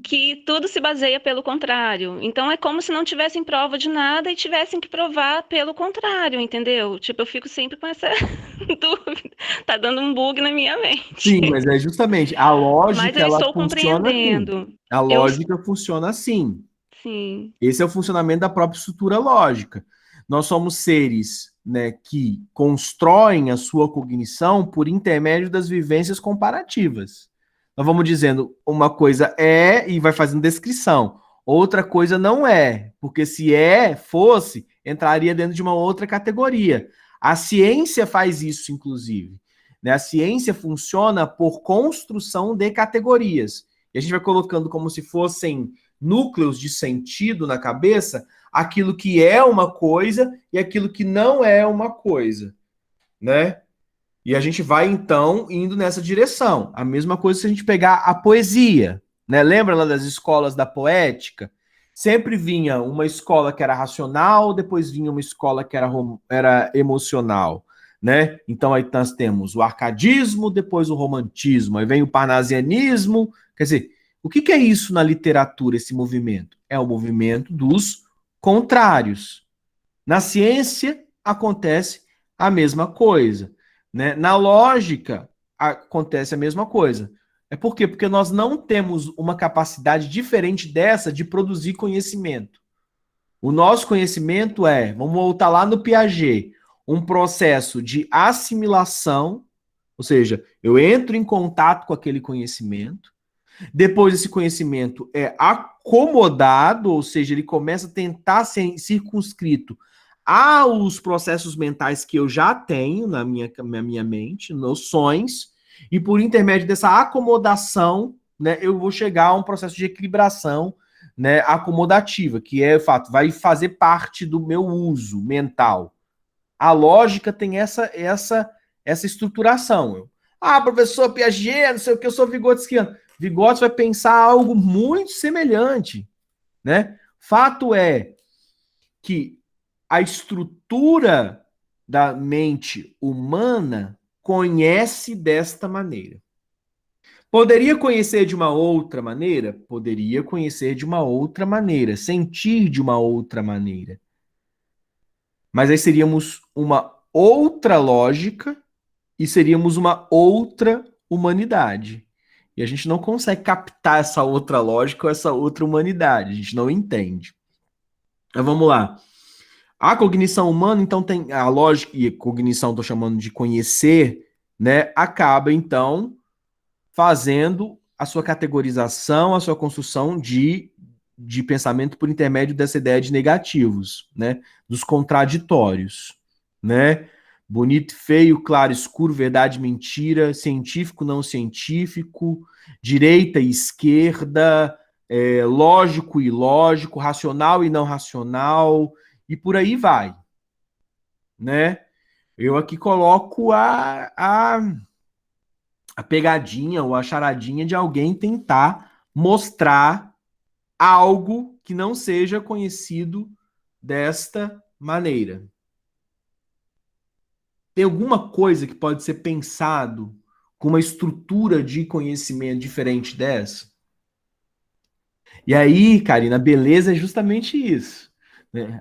que tudo se baseia pelo contrário. Então, é como se não tivessem prova de nada e tivessem que provar pelo contrário, entendeu? Tipo, eu fico sempre com essa dúvida. Tá dando um bug na minha mente.
Sim, mas é justamente a lógica,
mas eu
ela
estou
funciona
compreendendo.
assim. A lógica funciona assim.
Sim.
Esse é o funcionamento da própria estrutura lógica. Nós somos seres, né, que constroem a sua cognição por intermédio das vivências comparativas. Nós vamos dizendo uma coisa é e vai fazendo descrição. Outra coisa não é, porque se fosse, entraria dentro de uma outra categoria. A ciência faz isso, inclusive. Né? A ciência funciona por construção de categorias. E a gente vai colocando como se fossem núcleos de sentido na cabeça, aquilo que é uma coisa e aquilo que não é uma coisa, né? E a gente vai, então, indo nessa direção. A mesma coisa se a gente pegar a poesia, né? Lembra lá das escolas da poética? Sempre vinha uma escola que era racional, depois vinha uma escola que era emocional, né? Então aí nós temos o arcadismo, depois o romantismo, aí vem o parnasianismo. Quer dizer, o que é isso na literatura, esse movimento? É o movimento dos contrários. Na ciência acontece a mesma coisa, né? Na lógica acontece a mesma coisa. É por quê? Porque nós não temos uma capacidade diferente dessa de produzir conhecimento. O nosso conhecimento vamos voltar lá no Piaget, um processo de assimilação, ou seja, eu entro em contato com aquele conhecimento, depois esse conhecimento é acomodado, ou seja, ele começa a tentar ser circunscrito aos processos mentais que eu já tenho na minha mente, noções, e por intermédio dessa acomodação, né, eu vou chegar a um processo de equilibração, né, acomodativa, que é, fato, vai fazer parte do meu uso mental. A lógica tem essa estruturação. Professor Piaget, não sei o que, eu sou vigotskiano. Vygotsky vai pensar algo muito semelhante, né? Fato é que a estrutura da mente humana conhece desta maneira. Poderia conhecer de uma outra maneira? Poderia conhecer de uma outra maneira, sentir de uma outra maneira. Mas aí seríamos uma outra lógica e seríamos uma outra humanidade. E a gente não consegue captar essa outra lógica ou essa outra humanidade. A gente não entende. Mas vamos lá. A cognição humana, então, tem a lógica, e a cognição estou chamando de conhecer, né? Acaba, então, fazendo a sua categorização, a sua construção de pensamento por intermédio dessa ideia de negativos, né? Dos contraditórios, né? Bonito, feio, claro, escuro, verdade, mentira, científico, não científico, direita e esquerda, lógico e ilógico, racional e não racional, e por aí vai, né? Eu aqui coloco a pegadinha ou a charadinha de alguém tentar mostrar algo que não seja conhecido desta maneira. Tem alguma coisa que pode ser pensado com uma estrutura de conhecimento diferente dessa? E aí, Karina, a beleza é justamente isso, né?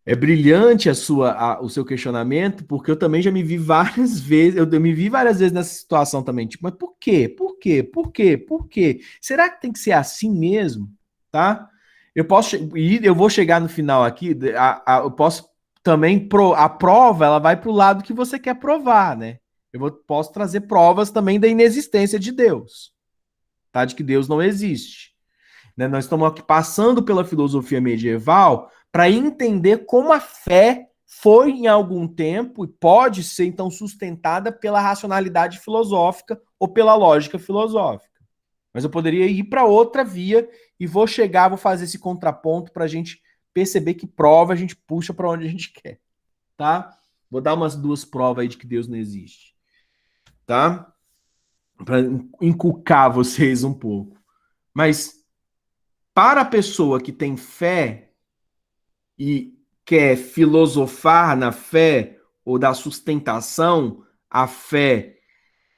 É brilhante o seu questionamento, porque eu também já me vi várias vezes, eu me vi várias vezes nessa situação também, tipo, mas por quê? Por quê? Por quê? Por quê? Será que tem que ser assim mesmo? Tá? Eu vou chegar no final aqui, eu posso também, a prova, ela vai para o lado que você quer provar, né? Posso trazer provas também da inexistência de Deus, tá? De que Deus não existe. Né? Nós estamos aqui passando pela filosofia medieval para entender como a fé foi em algum tempo e pode ser então sustentada pela racionalidade filosófica ou pela lógica filosófica. Mas eu poderia ir para outra via e vou fazer esse contraponto para a gente perceber que prova a gente puxa para onde a gente quer, tá? Vou dar umas duas provas aí de que Deus não existe, tá? Para inculcar vocês um pouco. Mas para a pessoa que tem fé e quer filosofar na fé ou da sustentação, a fé,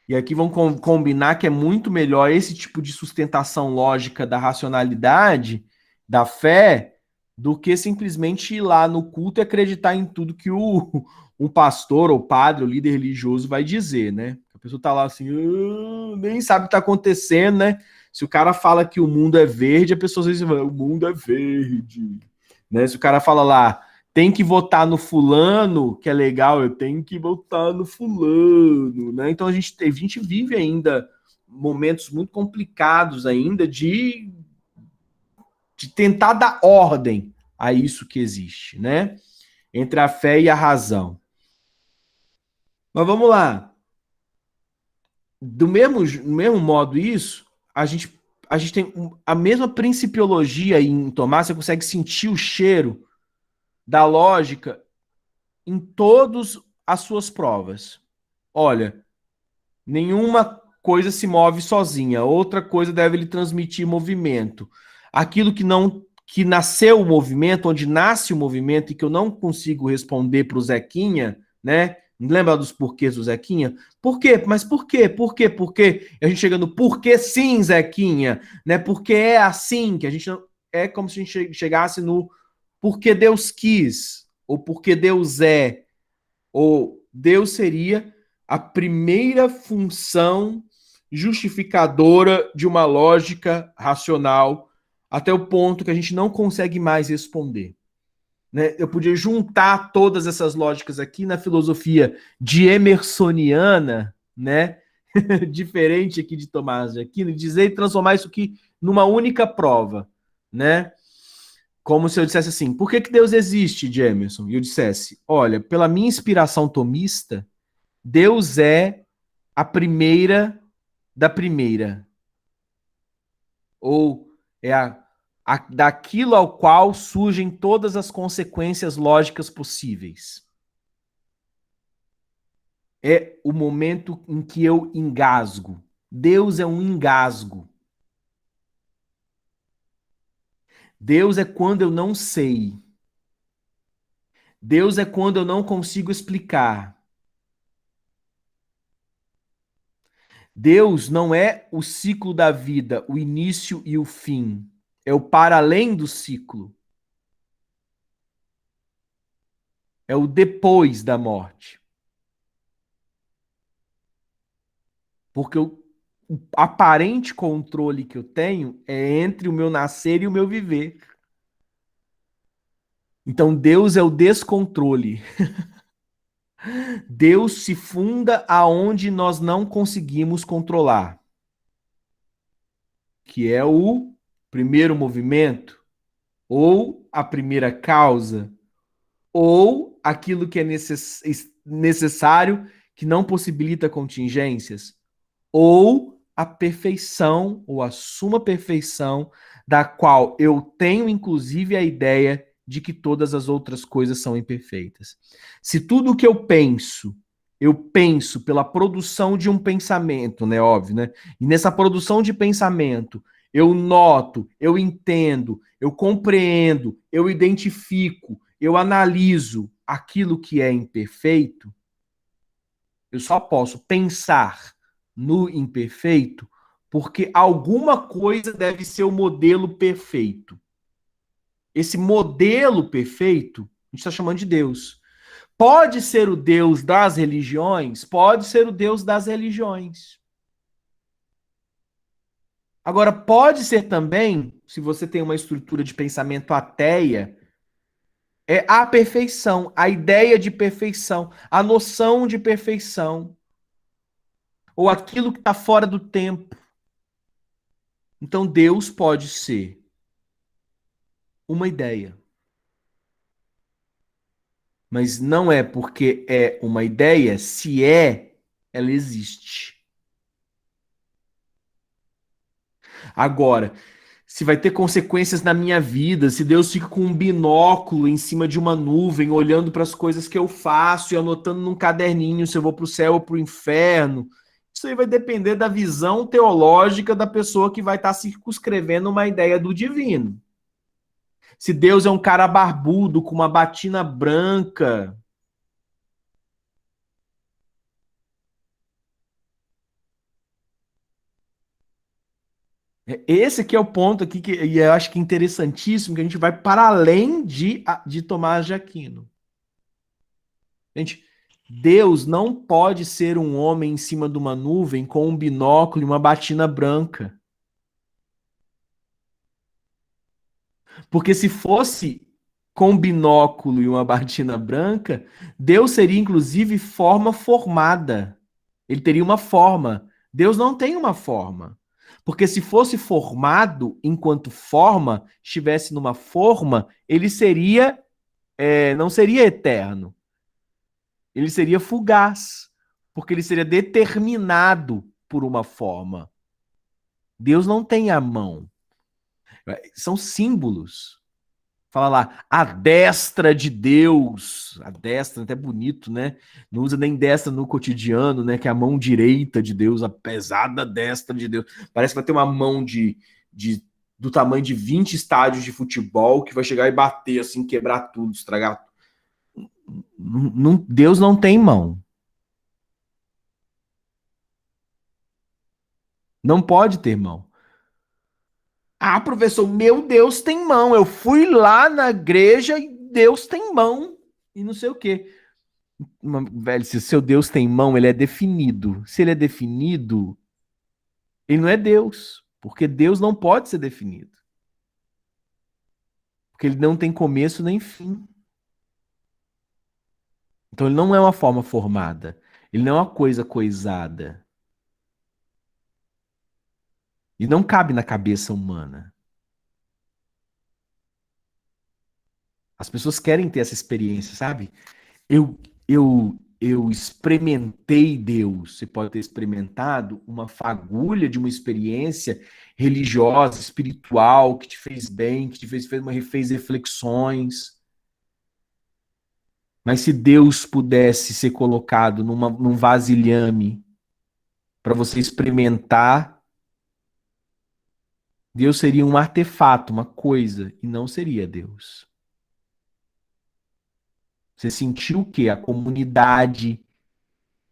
e aqui vamos combinar que é muito melhor esse tipo de sustentação lógica da racionalidade, da fé, do que simplesmente ir lá no culto e acreditar em tudo que um pastor ou padre ou líder religioso vai dizer, né? A pessoa tá lá assim, nem sabe o que tá acontecendo, né? Se o cara fala que o mundo é verde, a pessoa às vezes fala, o mundo é verde. Né? Se o cara fala lá, tem que votar no fulano, que é legal, eu tenho que votar no fulano. Né? Então a gente vive ainda momentos muito complicados ainda de tentar dar ordem a isso que existe, né? Entre a fé e a razão. Mas vamos lá. Do mesmo modo isso, a gente tem a mesma principiologia em Tomás, você consegue sentir o cheiro da lógica em todas as suas provas. Olha, nenhuma coisa se move sozinha, outra coisa deve lhe transmitir movimento. aquilo que nasceu o movimento, onde nasce o movimento e que eu não consigo responder para o Zequinha, né? Lembra dos porquês do Zequinha? Por quê? Mas por quê? Por quê? Por quê? E a gente chega no porquê sim, Zequinha, né? Porque é assim que a gente não... É como se a gente chegasse no porque Deus quis, ou porque Deus é, ou Deus seria a primeira função justificadora de uma lógica racional, até o ponto que a gente não consegue mais responder. Né? Eu podia juntar todas essas lógicas aqui na filosofia de emersoniana, né? Diferente aqui de Tomás de Aquino, e dizer e transformar isso aqui numa única prova, né? Como se eu dissesse assim, por que Deus existe, de Emerson? E eu dissesse, olha, pela minha inspiração tomista, Deus é a primeira da primeira. Ou é daquilo ao qual surgem todas as consequências lógicas possíveis. É o momento em que eu engasgo. Deus é um engasgo. Deus é quando eu não sei. Deus é quando eu não consigo explicar. Deus não é o ciclo da vida, o início e o fim. É o para além do ciclo. É o depois da morte. Porque o aparente controle que eu tenho é entre o meu nascer e o meu viver. Então Deus é o descontrole. Deus se funda aonde nós não conseguimos controlar, que é o primeiro movimento, ou a primeira causa, ou aquilo que é necessário, que não possibilita contingências, ou a perfeição, ou a suma perfeição, da qual eu tenho, inclusive, a ideia de que todas as outras coisas são imperfeitas. Se tudo o que eu penso pela produção de um pensamento, né, óbvio, né? E nessa produção de pensamento, eu noto, eu entendo, eu compreendo, eu identifico, eu analiso aquilo que é imperfeito, eu só posso pensar no imperfeito porque alguma coisa deve ser o modelo perfeito. Esse modelo perfeito, a gente está chamando de Deus. Pode ser o Deus das religiões? Pode ser o Deus das religiões. Agora, pode ser também, se você tem uma estrutura de pensamento ateia, é a perfeição, a ideia de perfeição, a noção de perfeição, ou aquilo que está fora do tempo. Então, Deus pode ser uma ideia. Mas não é porque é uma ideia, se é, ela existe. Agora, se vai ter consequências na minha vida, se Deus fica com um binóculo em cima de uma nuvem, olhando para as coisas que eu faço e anotando num caderninho se eu vou para o céu ou para o inferno, isso aí vai depender da visão teológica da pessoa que vai estar circunscrevendo uma ideia do divino. Se Deus é um cara barbudo com uma batina branca, esse aqui é o ponto aqui que e eu acho que é interessantíssimo, que a gente vai para além de Tomás de Aquino. Gente, Deus não pode ser um homem em cima de uma nuvem com um binóculo e uma batina branca. Porque se fosse com binóculo e uma batina branca, Deus seria inclusive forma formada. Ele teria uma forma. Deus não tem uma forma. Porque se fosse formado enquanto forma, estivesse numa forma, ele seria, não seria eterno. Ele seria fugaz. Porque ele seria determinado por uma forma. Deus não tem a mão. São símbolos. Fala lá, a destra de Deus. A destra, até bonito, né? Não usa nem destra no cotidiano, né? Que é a mão direita de Deus, a pesada destra de Deus. Parece que vai ter uma mão de do tamanho de 20 estádios de futebol que vai chegar e bater, assim, quebrar tudo, estragar tudo. Deus não tem mão. Não pode ter mão. Ah, professor, meu Deus tem mão. Eu fui lá na igreja e Deus tem mão. E não sei o quê. Velho, se o seu Deus tem mão, ele é definido. Se ele é definido, ele não é Deus. Porque Deus não pode ser definido. Porque ele não tem começo nem fim. Então ele não é uma forma formada. Ele não é uma coisa coisada. E não cabe na cabeça humana. As pessoas querem ter essa experiência, sabe? Eu experimentei Deus. Você pode ter experimentado uma fagulha de uma experiência religiosa, espiritual, que te fez bem, que te fez reflexões. Mas se Deus pudesse ser colocado num vasilhame para você experimentar, Deus seria um artefato, uma coisa, e não seria Deus. Você sentiu o quê? A comunidade.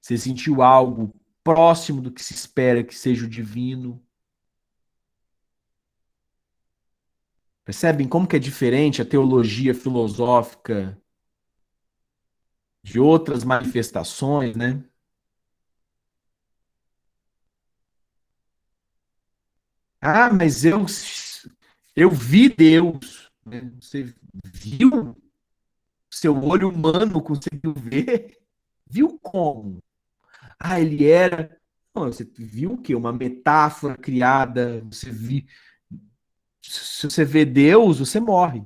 Você sentiu algo próximo do que se espera que seja o divino. Percebem como que é diferente a teologia filosófica de outras manifestações, né? Ah, mas eu vi Deus. Né? Você viu? Seu olho humano conseguiu ver? Viu como? Ah, ele era. Não, você viu o quê? Uma metáfora criada. Se você vê Deus, você morre.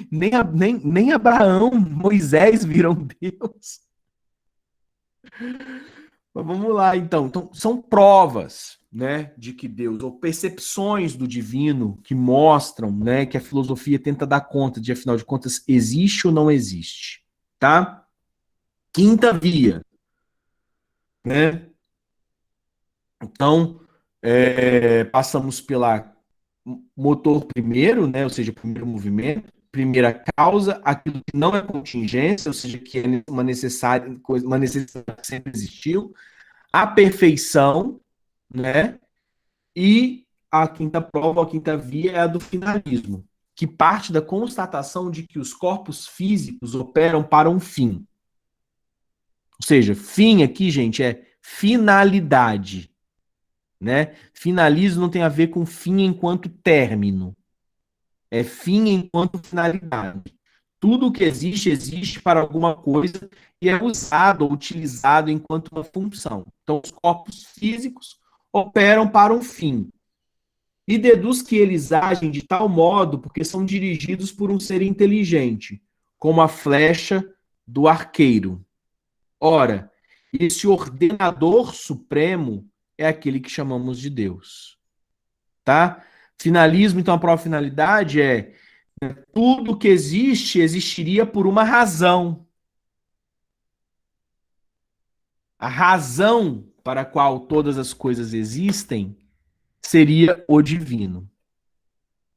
Nem Abraão, Moisés viram Deus. Mas vamos lá, então. Então, são provas, né, de que Deus, ou percepções do divino que mostram, né, que a filosofia tenta dar conta de, afinal de contas, existe ou não existe, tá? Quinta via, né? Então, passamos pela motor primeiro, né, ou seja, primeiro movimento, primeira causa, aquilo que não é contingência, ou seja, que é uma necessidade que sempre existiu, a perfeição, né? E a quinta prova, a quinta via é a do finalismo, que parte da constatação de que os corpos físicos operam para um fim. Ou seja, fim aqui, gente, é finalidade, né? Finalismo não tem a ver com fim enquanto término. É fim enquanto finalidade. Tudo que existe, existe para alguma coisa e é usado ou utilizado enquanto uma função. Então, os corpos físicos operam para um fim. E deduz que eles agem de tal modo porque são dirigidos por um ser inteligente, como a flecha do arqueiro. Ora, esse ordenador supremo é aquele que chamamos de Deus. Tá? Finalismo, então, a própria finalidade é tudo que existe, existiria por uma razão. A razão para a qual todas as coisas existem seria o divino,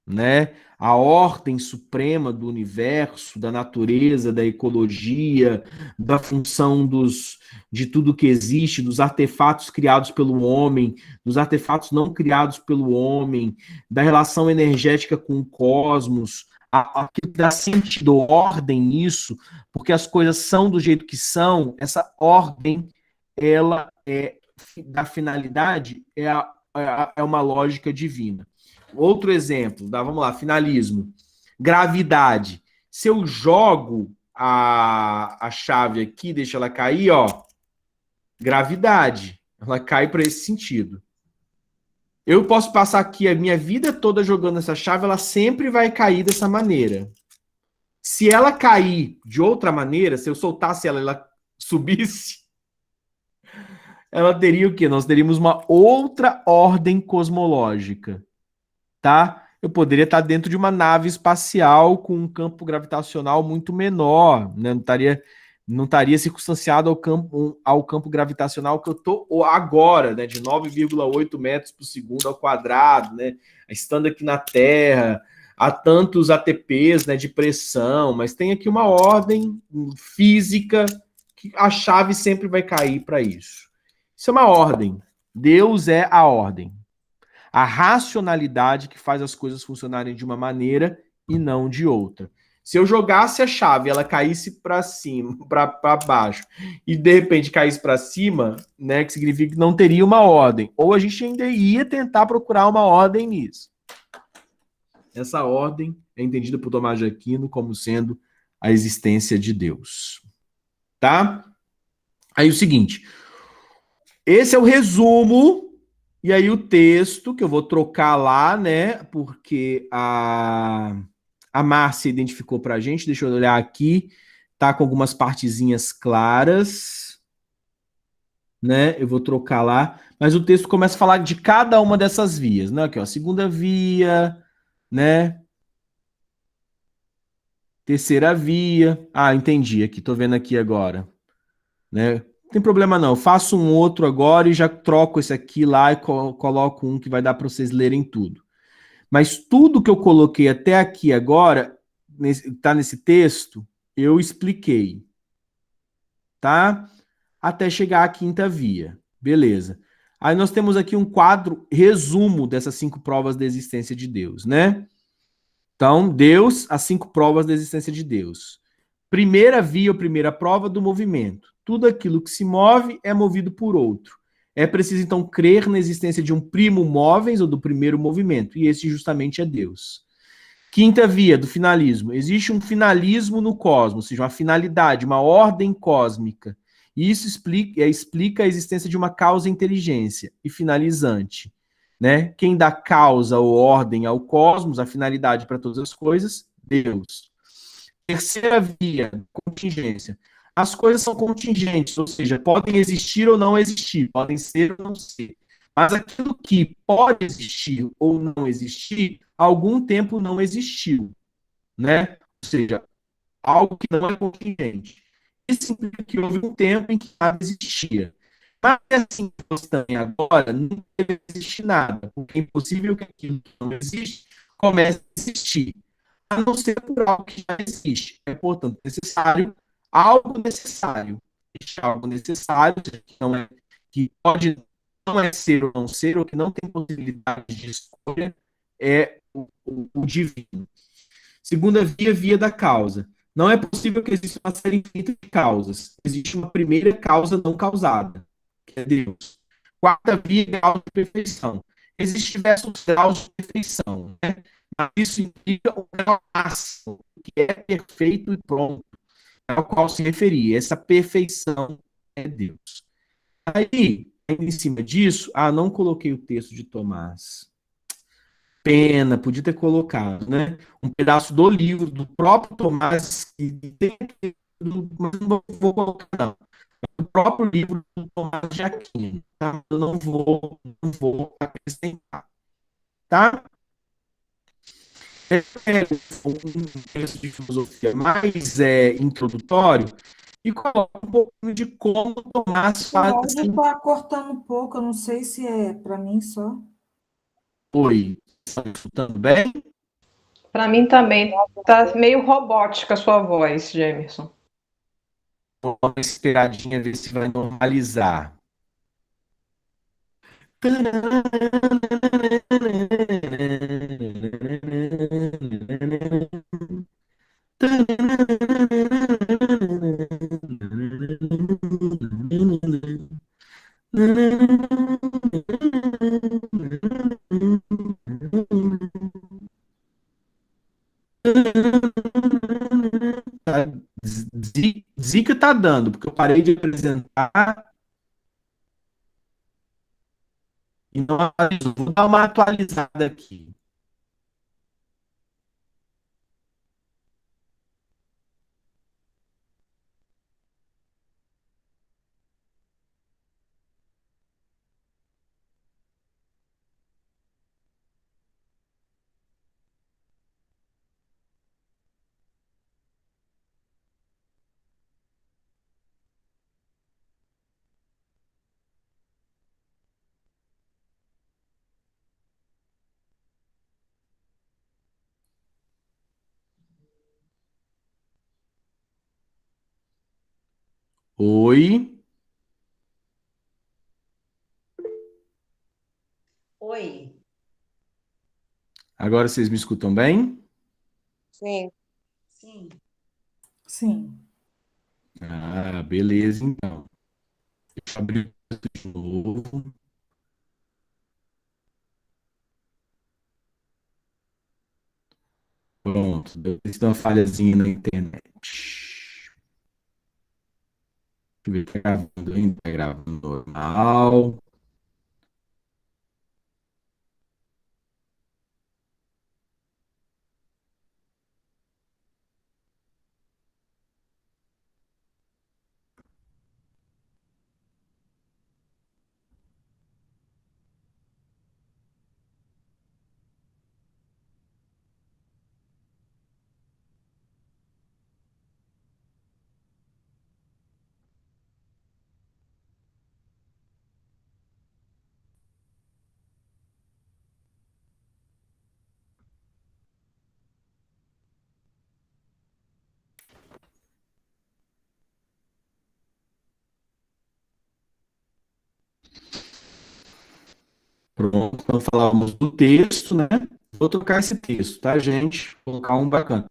né? A ordem suprema do universo, da natureza, da ecologia, da função de tudo que existe, dos artefatos criados pelo homem, dos artefatos não criados pelo homem, da relação energética com o cosmos, aquilo que dá sentido, ordem nisso, porque as coisas são do jeito que são, essa ordem, ela é da finalidade, é uma lógica divina. Outro exemplo, vamos lá, finalismo. Gravidade. Se eu jogo a chave aqui, deixa ela cair, ó, gravidade. Ela cai para esse sentido. Eu posso passar aqui a minha vida toda jogando essa chave, ela sempre vai cair dessa maneira. Se ela cair de outra maneira, se eu soltasse ela, ela subisse, ela teria o quê? Nós teríamos uma outra ordem cosmológica, tá? Eu poderia estar dentro de uma nave espacial com um campo gravitacional muito menor, né? Não estaria não estaria circunstanciado ao campo gravitacional que eu estou agora, né, de 9,8 metros por segundo ao quadrado, né, estando aqui na Terra, há tantos ATPs, né, de pressão, mas tem aqui uma ordem física que a chave sempre vai cair para isso. Isso é uma ordem. Deus é a ordem. A racionalidade que faz as coisas funcionarem de uma maneira e não de outra. Se eu jogasse a chave, ela caísse para cima, para baixo, e de repente caísse para cima, né, que significa que não teria uma ordem. Ou a gente ainda ia tentar procurar uma ordem nisso. Essa ordem é entendida por Tomás de Aquino como sendo a existência de Deus. Tá? Aí o seguinte, esse é o resumo. E aí o texto, que eu vou trocar lá, né? Porque a Márcia identificou pra gente, deixa eu olhar aqui, tá com algumas partezinhas claras, né? Eu vou trocar lá, mas o texto começa a falar de cada uma dessas vias, né? Aqui, ó, segunda via, né? Terceira via. Ah, entendi aqui, tô vendo aqui agora, né? Não tem problema não, eu faço um outro agora e já troco esse aqui lá e coloco um que vai dar para vocês lerem tudo. Mas tudo que eu coloquei até aqui agora, tá nesse texto, eu expliquei, tá? Até chegar à quinta via. Beleza. Aí nós temos aqui um quadro resumo dessas 5 provas da existência de Deus, né? Então, Deus, as 5 provas da existência de Deus. Primeira via ou primeira prova do movimento. Tudo aquilo que se move é movido por outro. É preciso, então, crer na existência de um primo móveis ou do primeiro movimento, e esse justamente é Deus. Quinta via do finalismo. Existe um finalismo no cosmos, ou seja, uma finalidade, uma ordem cósmica. E isso explica a existência de uma causa inteligência e finalizante. Né? Quem dá causa ou ordem ao cosmos, a finalidade para todas as coisas? Deus. Terceira via, contingência. As coisas são contingentes, ou seja, podem existir ou não existir, podem ser ou não ser. Mas aquilo que pode existir ou não existir, há algum tempo não existiu, né? Ou seja, algo que não é contingente. Isso implica que houve um tempo em que nada existia. Mas assim que nós também agora, não deve existir nada, porque é impossível que aquilo que não existe comece a existir, a não ser por algo que já existe. É, portanto, necessário algo necessário. Este algo necessário, que não é, que pode não é ser ou não ser, ou que não tem possibilidade de escolha, é o divino. Segunda via, via da causa. Não é possível que exista uma série infinita de causas. Existe uma primeira causa não causada, que é Deus. Quarta via, grau de perfeição. Existem diversos graus de perfeição, né? Mas isso implica o grau máximo, que é perfeito e pronto, ao qual se referia. Essa perfeição é Deus. Aí, em cima disso, não coloquei o texto de Tomás. Pena, podia ter colocado, né? Um pedaço do livro do próprio Tomás, mas não vou colocar, não. O próprio livro do Tomás de Aquino, tá? Eu não vou acrescentar, tá? Um texto de filosofia mais introdutório e coloca um pouquinho de como Tomás
O
faz
áudio
assim.
está cortando um pouco, eu não sei se é para mim só.
Oi, estão escutando bem?
Para mim também tá meio robótica a sua voz, Gemerson.
Vou dar uma esperadinha, ver se vai normalizar. Zica tá dando, porque eu parei de apresentar e não atualizou. Vou dar uma atualizada aqui. Oi?
Oi.
Agora vocês me escutam bem?
Sim.
Sim.
Sim.
Ah, beleza, então. Deixa eu abrir o texto de novo. Pronto, deu uma falhazinha na internet. Deixa eu ver, tá gravando ainda, tá gravando normal. Pronto, então falávamos do texto, né? Vou trocar esse texto, tá, gente? Vou colocar um bacana.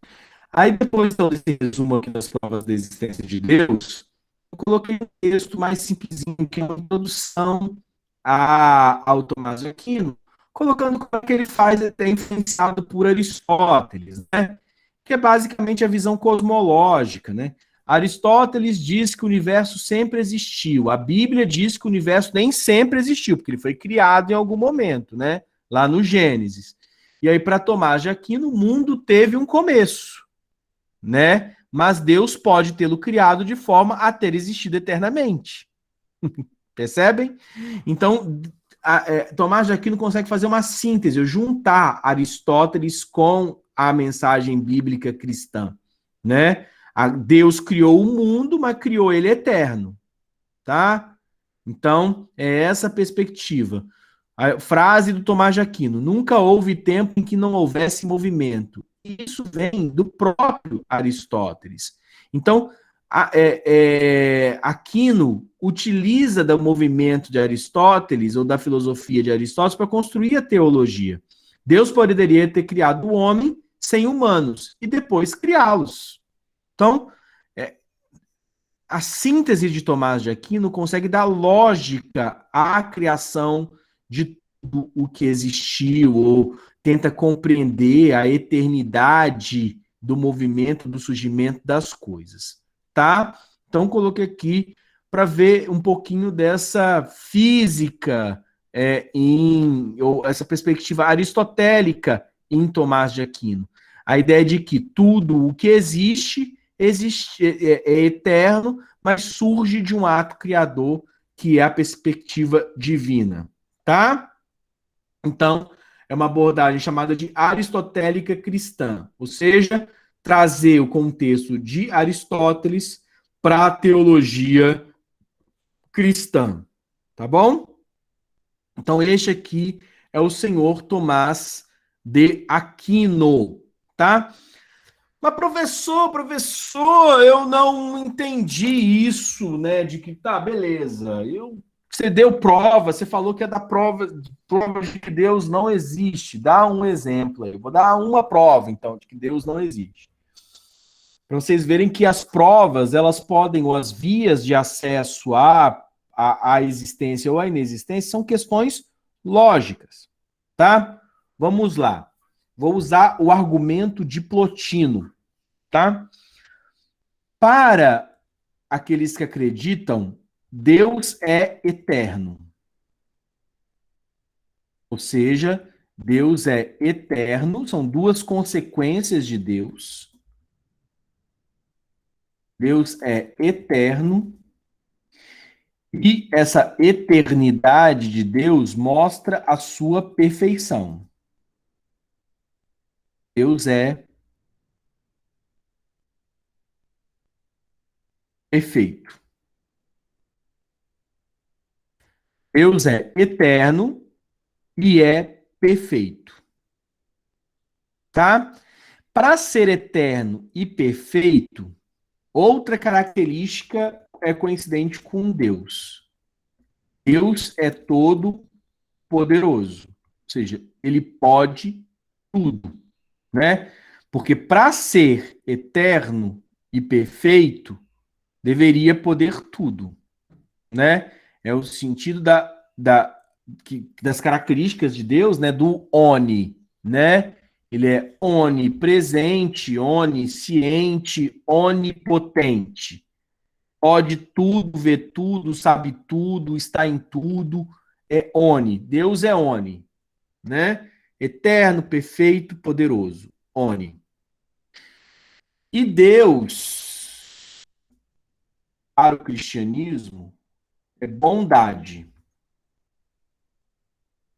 Aí, depois então, desse resumo aqui das provas da existência de Deus, eu coloquei um texto mais simplesinho, que é uma introdução ao Tomás de Aquino, colocando como é que ele faz, até influenciado por Aristóteles, né? Que é basicamente a visão cosmológica, né? Aristóteles diz que o universo sempre existiu. A Bíblia diz que o universo nem sempre existiu, porque ele foi criado em algum momento, né? Lá no Gênesis. E aí, para Tomás de Aquino, o mundo teve um começo, né? Mas Deus pode tê-lo criado de forma a ter existido eternamente. Percebem? Então, Tomás de Aquino consegue fazer uma síntese, juntar Aristóteles com a mensagem bíblica cristã, né? Deus criou o mundo, mas criou ele eterno, tá? Então, é essa perspectiva. A frase do Tomás de Aquino: nunca houve tempo em que não houvesse movimento. Isso vem do próprio Aristóteles. Então, Aquino utiliza do movimento de Aristóteles ou da filosofia de Aristóteles para construir a teologia. Deus poderia ter criado o homem sem humanos e depois criá-los. Então, a síntese de Tomás de Aquino consegue dar lógica à criação de tudo o que existiu, ou tenta compreender a eternidade do movimento, do surgimento das coisas, tá? Então, coloquei aqui para ver um pouquinho dessa física ou essa perspectiva aristotélica em Tomás de Aquino. A ideia de que tudo o que existe é eterno, mas surge de um ato criador que é a perspectiva divina, tá? Então, é uma abordagem chamada de aristotélica cristã, ou seja, trazer o contexto de Aristóteles para a teologia cristã, tá bom? Então, este aqui é o senhor Tomás de Aquino, tá? Mas professor, eu não entendi isso, né? De que tá, beleza. Você deu prova, você falou que é da prova de que Deus não existe. Dá um exemplo aí. Vou dar uma prova, então, de que Deus não existe. Para vocês verem que as provas, elas podem, ou as vias de acesso à existência ou à inexistência, são questões lógicas, tá? Vamos lá. Vou usar o argumento de Plotino, tá? Para aqueles que acreditam, Deus é eterno. Ou seja, Deus é eterno, são duas consequências de Deus. Deus é eterno e essa eternidade de Deus mostra a sua perfeição. Deus é perfeito. Deus é eterno e é perfeito. Tá? Para ser eterno e perfeito, outra característica é coincidente com Deus. Deus é todo poderoso, ou seja, ele pode tudo, né? Porque para ser eterno e perfeito, deveria poder tudo, né? É o sentido das características de Deus, né? Do oni, né? Ele é onipresente, onisciente, onipotente. Pode tudo, vê tudo, sabe tudo, está em tudo. É oni. Deus é oni, né? Eterno, perfeito, poderoso. Oni. E Deus, para o cristianismo, é bondade.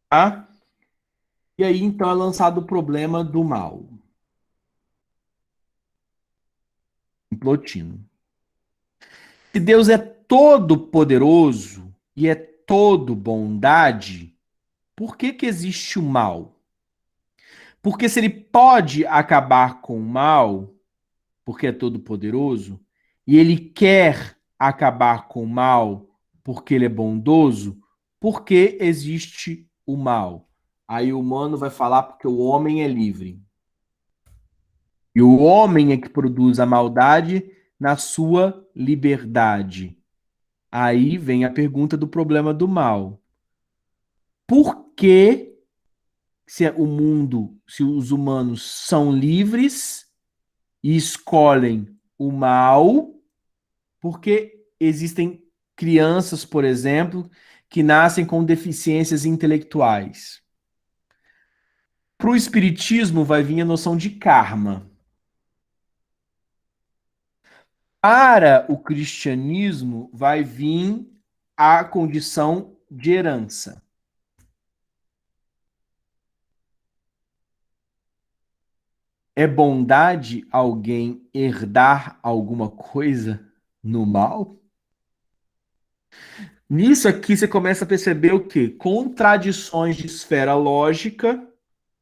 Tá? E aí, então, é lançado o problema do mal. Em Plotino. Se Deus é todo poderoso e é todo bondade, por que que existe o mal? Porque se ele pode acabar com o mal, porque é todo poderoso, e ele quer acabar com o mal, porque ele é bondoso, por que existe o mal? Aí o humano vai falar porque o homem é livre. E o homem é que produz a maldade na sua liberdade. Aí vem a pergunta do problema do mal. Por que, se o mundo, se os humanos são livres e escolhem o mal, porque existem crianças, por exemplo, que nascem com deficiências intelectuais? Para o espiritismo vai vir a noção de karma. Para o cristianismo vai vir a condição de herança. É bondade alguém herdar alguma coisa no mal? Nisso aqui você começa a perceber o quê? Contradições de esfera lógica,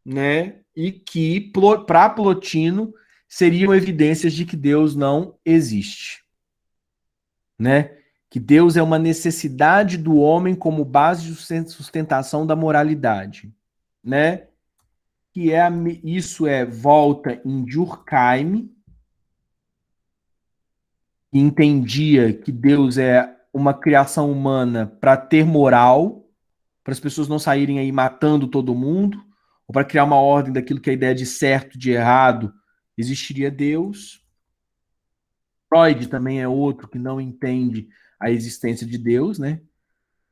né? E que, para Plotino, seriam evidências de que Deus não existe, né? Que Deus é uma necessidade do homem como base de sustentação da moralidade, né? Que é isso é volta em Durkheim, que entendia que Deus é uma criação humana para ter moral, para as pessoas não saírem aí matando todo mundo, ou para criar uma ordem daquilo que é a ideia de certo, de errado, existiria Deus. Freud também é outro que não entende a existência de Deus, né?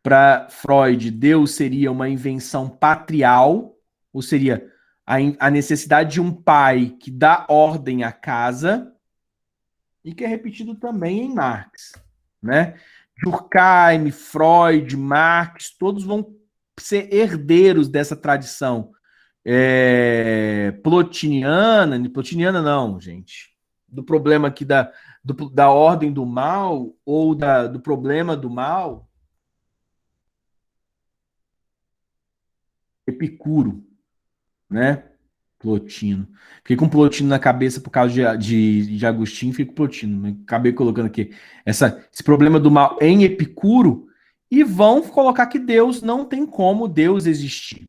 Para Freud, Deus seria uma invenção patrial, ou seria a necessidade de um pai que dá ordem à casa, e que é repetido também em Marx, né? Durkheim, Freud, Marx, todos vão ser herdeiros dessa tradição plotiniana não, gente, do problema aqui da ordem do mal, ou do problema do mal, Epicuro, né? Plotino. Fiquei com Plotino na cabeça por causa de Agostinho, fiquei com Plotino. Acabei colocando aqui esse problema do mal em Epicuro, e vão colocar que Deus não tem como Deus existir.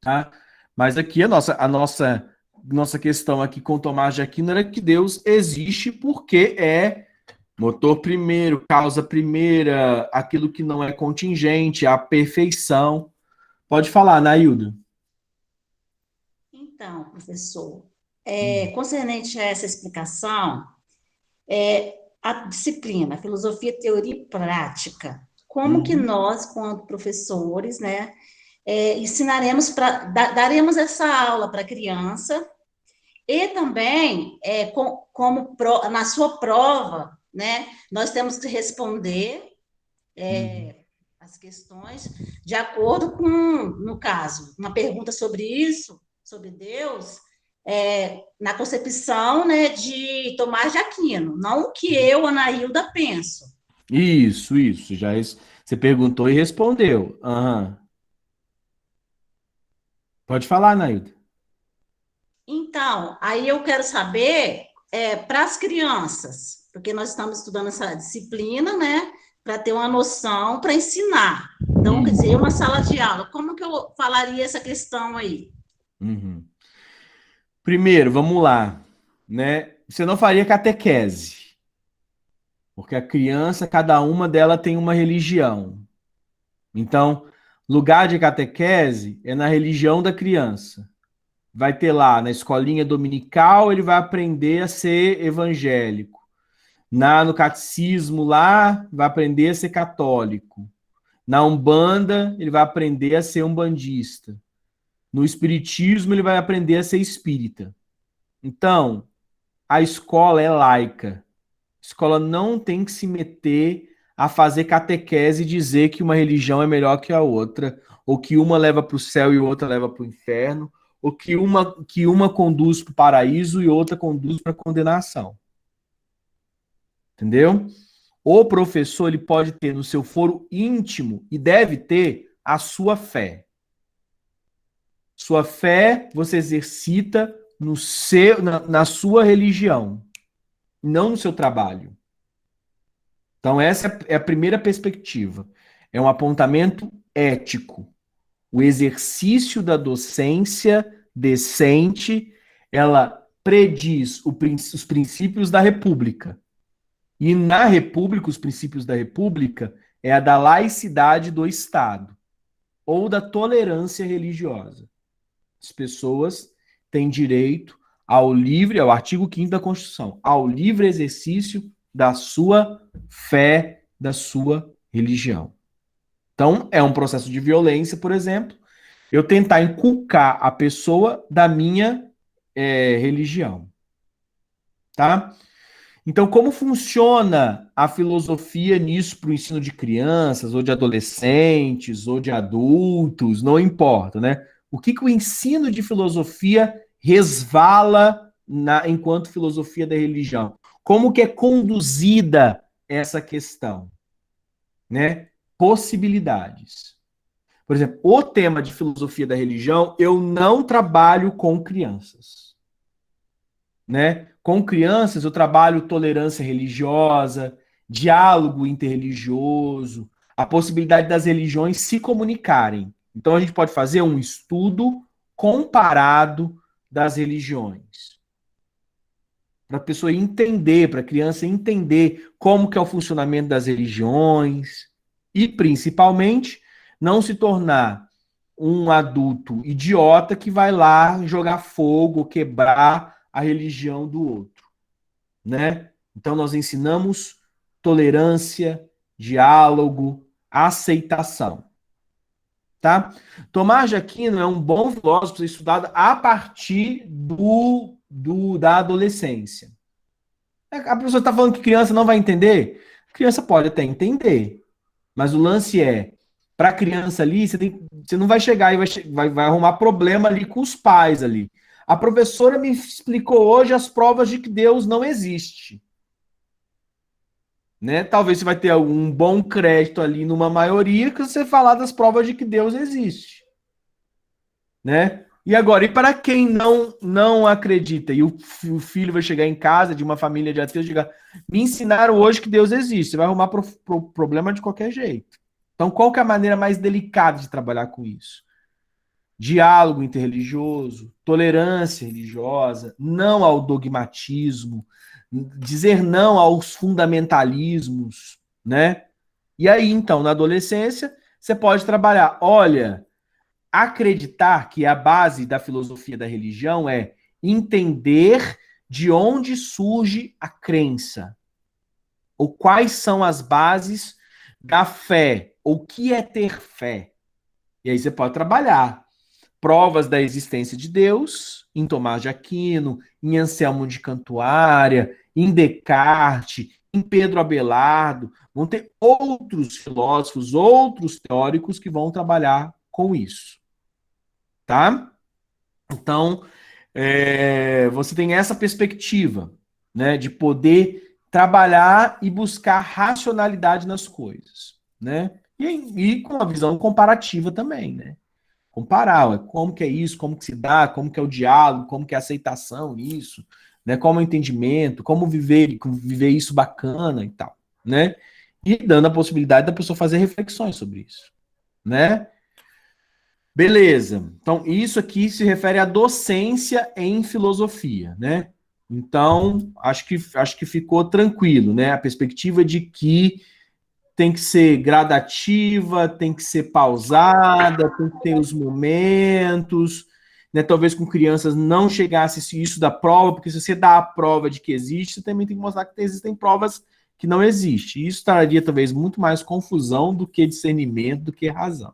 Tá? Mas aqui a nossa questão aqui com Tomás de Aquino era que Deus existe porque é motor primeiro, causa primeira, aquilo que não é contingente, a perfeição. Pode falar, Naildo.
Então, professor, concernente a essa explicação, a disciplina, filosofia, teoria e prática, como que nós, quanto professores, né, ensinaremos, daremos essa aula para a criança, e também, na sua prova, né, nós temos que responder as questões de acordo com, no caso, uma pergunta sobre isso, sobre Deus, na concepção, né, de Tomás de Aquino, não o que eu, Anaílda, penso.
Isso. Você perguntou e respondeu. Aham. Pode falar, Naildo.
Então, aí eu quero saber, para as crianças, porque nós estamos estudando essa disciplina, né, para ter uma noção, para ensinar. Então, quer dizer, uma sala de aula, como que eu falaria essa questão aí?
Uhum. Primeiro, vamos lá, né? Você não faria catequese, porque a criança, cada uma dela tem uma religião. Então, lugar de catequese é na religião da criança. Vai ter lá, na escolinha dominical, ele vai aprender a ser evangélico. No catecismo lá, vai aprender a ser católico. Na Umbanda, ele vai aprender a ser umbandista. No espiritismo, ele vai aprender a ser espírita. Então, a escola é laica. A escola não tem que se meter a fazer catequese e dizer que uma religião é melhor que a outra, ou que uma leva para o céu e outra leva para o inferno, ou que uma conduz para o paraíso e outra conduz para a condenação. Entendeu? O professor ele pode ter no seu foro íntimo e deve ter a sua fé. Sua fé você exercita na sua religião, não no seu trabalho. Então essa é a primeira perspectiva. É um apontamento ético. O exercício da docência decente, ela prediz os princípios da República. E na República, os princípios da República é a da laicidade do Estado ou da tolerância religiosa. As pessoas têm direito ao artigo 5º da Constituição, ao livre exercício da sua fé, da sua religião. Então, é um processo de violência, por exemplo, eu tentar inculcar a pessoa da minha religião. Tá? Então, como funciona a filosofia nisso para o ensino de crianças, ou de adolescentes, ou de adultos, não importa, né? O que o ensino de filosofia resvala enquanto filosofia da religião? Como que é conduzida essa questão? Né? Possibilidades. Por exemplo, o tema de filosofia da religião, eu não trabalho com crianças. Né? Com crianças, eu trabalho tolerância religiosa, diálogo interreligioso, a possibilidade das religiões se comunicarem. Então, a gente pode fazer um estudo comparado das religiões. Para a pessoa entender, para a criança entender como que é o funcionamento das religiões e, principalmente, não se tornar um adulto idiota que vai lá jogar fogo, quebrar a religião do outro, né? Então nós ensinamos tolerância, diálogo, aceitação, tá? Tomás de Aquino é um bom filósofo ser estudado a partir da adolescência. A pessoa está falando que criança não vai entender? A criança pode até entender, mas o lance é, para a criança ali, você não vai chegar e vai arrumar problema ali com os pais ali. A professora me explicou hoje as provas de que Deus não existe. Né? Talvez você vai ter algum bom crédito ali numa maioria que você falar das provas de que Deus existe. Né? E agora, e para quem não acredita, e o filho vai chegar em casa de uma família de ateus e dizer, me ensinaram hoje que Deus existe, você vai arrumar problema de qualquer jeito. Então, qual que é a maneira mais delicada de trabalhar com isso? Diálogo interreligioso, tolerância religiosa, não ao dogmatismo, dizer não aos fundamentalismos, né? E aí, então, na adolescência, você pode trabalhar, olha, acreditar que a base da filosofia da religião é entender de onde surge a crença, ou quais são as bases da fé, ou o que é ter fé. E aí você pode trabalhar provas da existência de Deus, em Tomás de Aquino, em Anselmo de Cantuária, em Descartes, em Pedro Abelardo. Vão ter outros filósofos, outros teóricos que vão trabalhar com isso. Tá? Então, você tem essa perspectiva, né, de poder trabalhar e buscar racionalidade nas coisas, né? E com uma visão comparativa também, né? Comparar, como que é isso, como que se dá, como que é o diálogo, como que é a aceitação nisso, né? Qual é o entendimento, como viver isso bacana e tal, né? E dando a possibilidade da pessoa fazer reflexões sobre isso, né? Beleza. Então, isso aqui se refere à docência em filosofia, né? Então, acho que ficou tranquilo, né? A perspectiva de que tem que ser gradativa, tem que ser pausada, tem que ter os momentos, né? Talvez com crianças não chegasse isso da prova, porque se você dá a prova de que existe, você também tem que mostrar que existem provas que não existem. Isso traria talvez muito mais confusão do que discernimento, do que razão.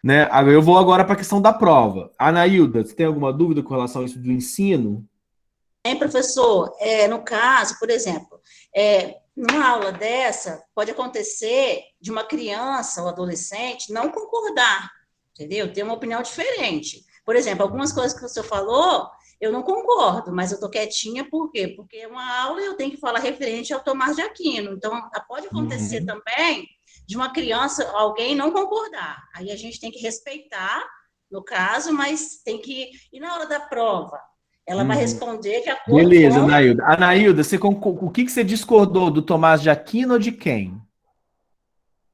Né? Eu vou agora para a questão da prova. Anailda, você tem alguma dúvida com relação a isso do ensino?
Professor, no caso, por exemplo, numa aula dessa, pode acontecer de uma criança ou adolescente não concordar, entendeu? Ter uma opinião diferente. Por exemplo, algumas coisas que o senhor falou, eu não concordo, mas eu estou quietinha, por quê? Porque é uma aula e eu tenho que falar referente ao Tomás de Aquino. Então, pode acontecer também de uma criança, alguém não concordar. Aí a gente tem que respeitar, no caso, mas tem que... E na hora da prova? Ela vai responder de acordo
Beleza,
com...
Anailda. Anailda, o que você discordou do Tomás de Aquino ou de quem?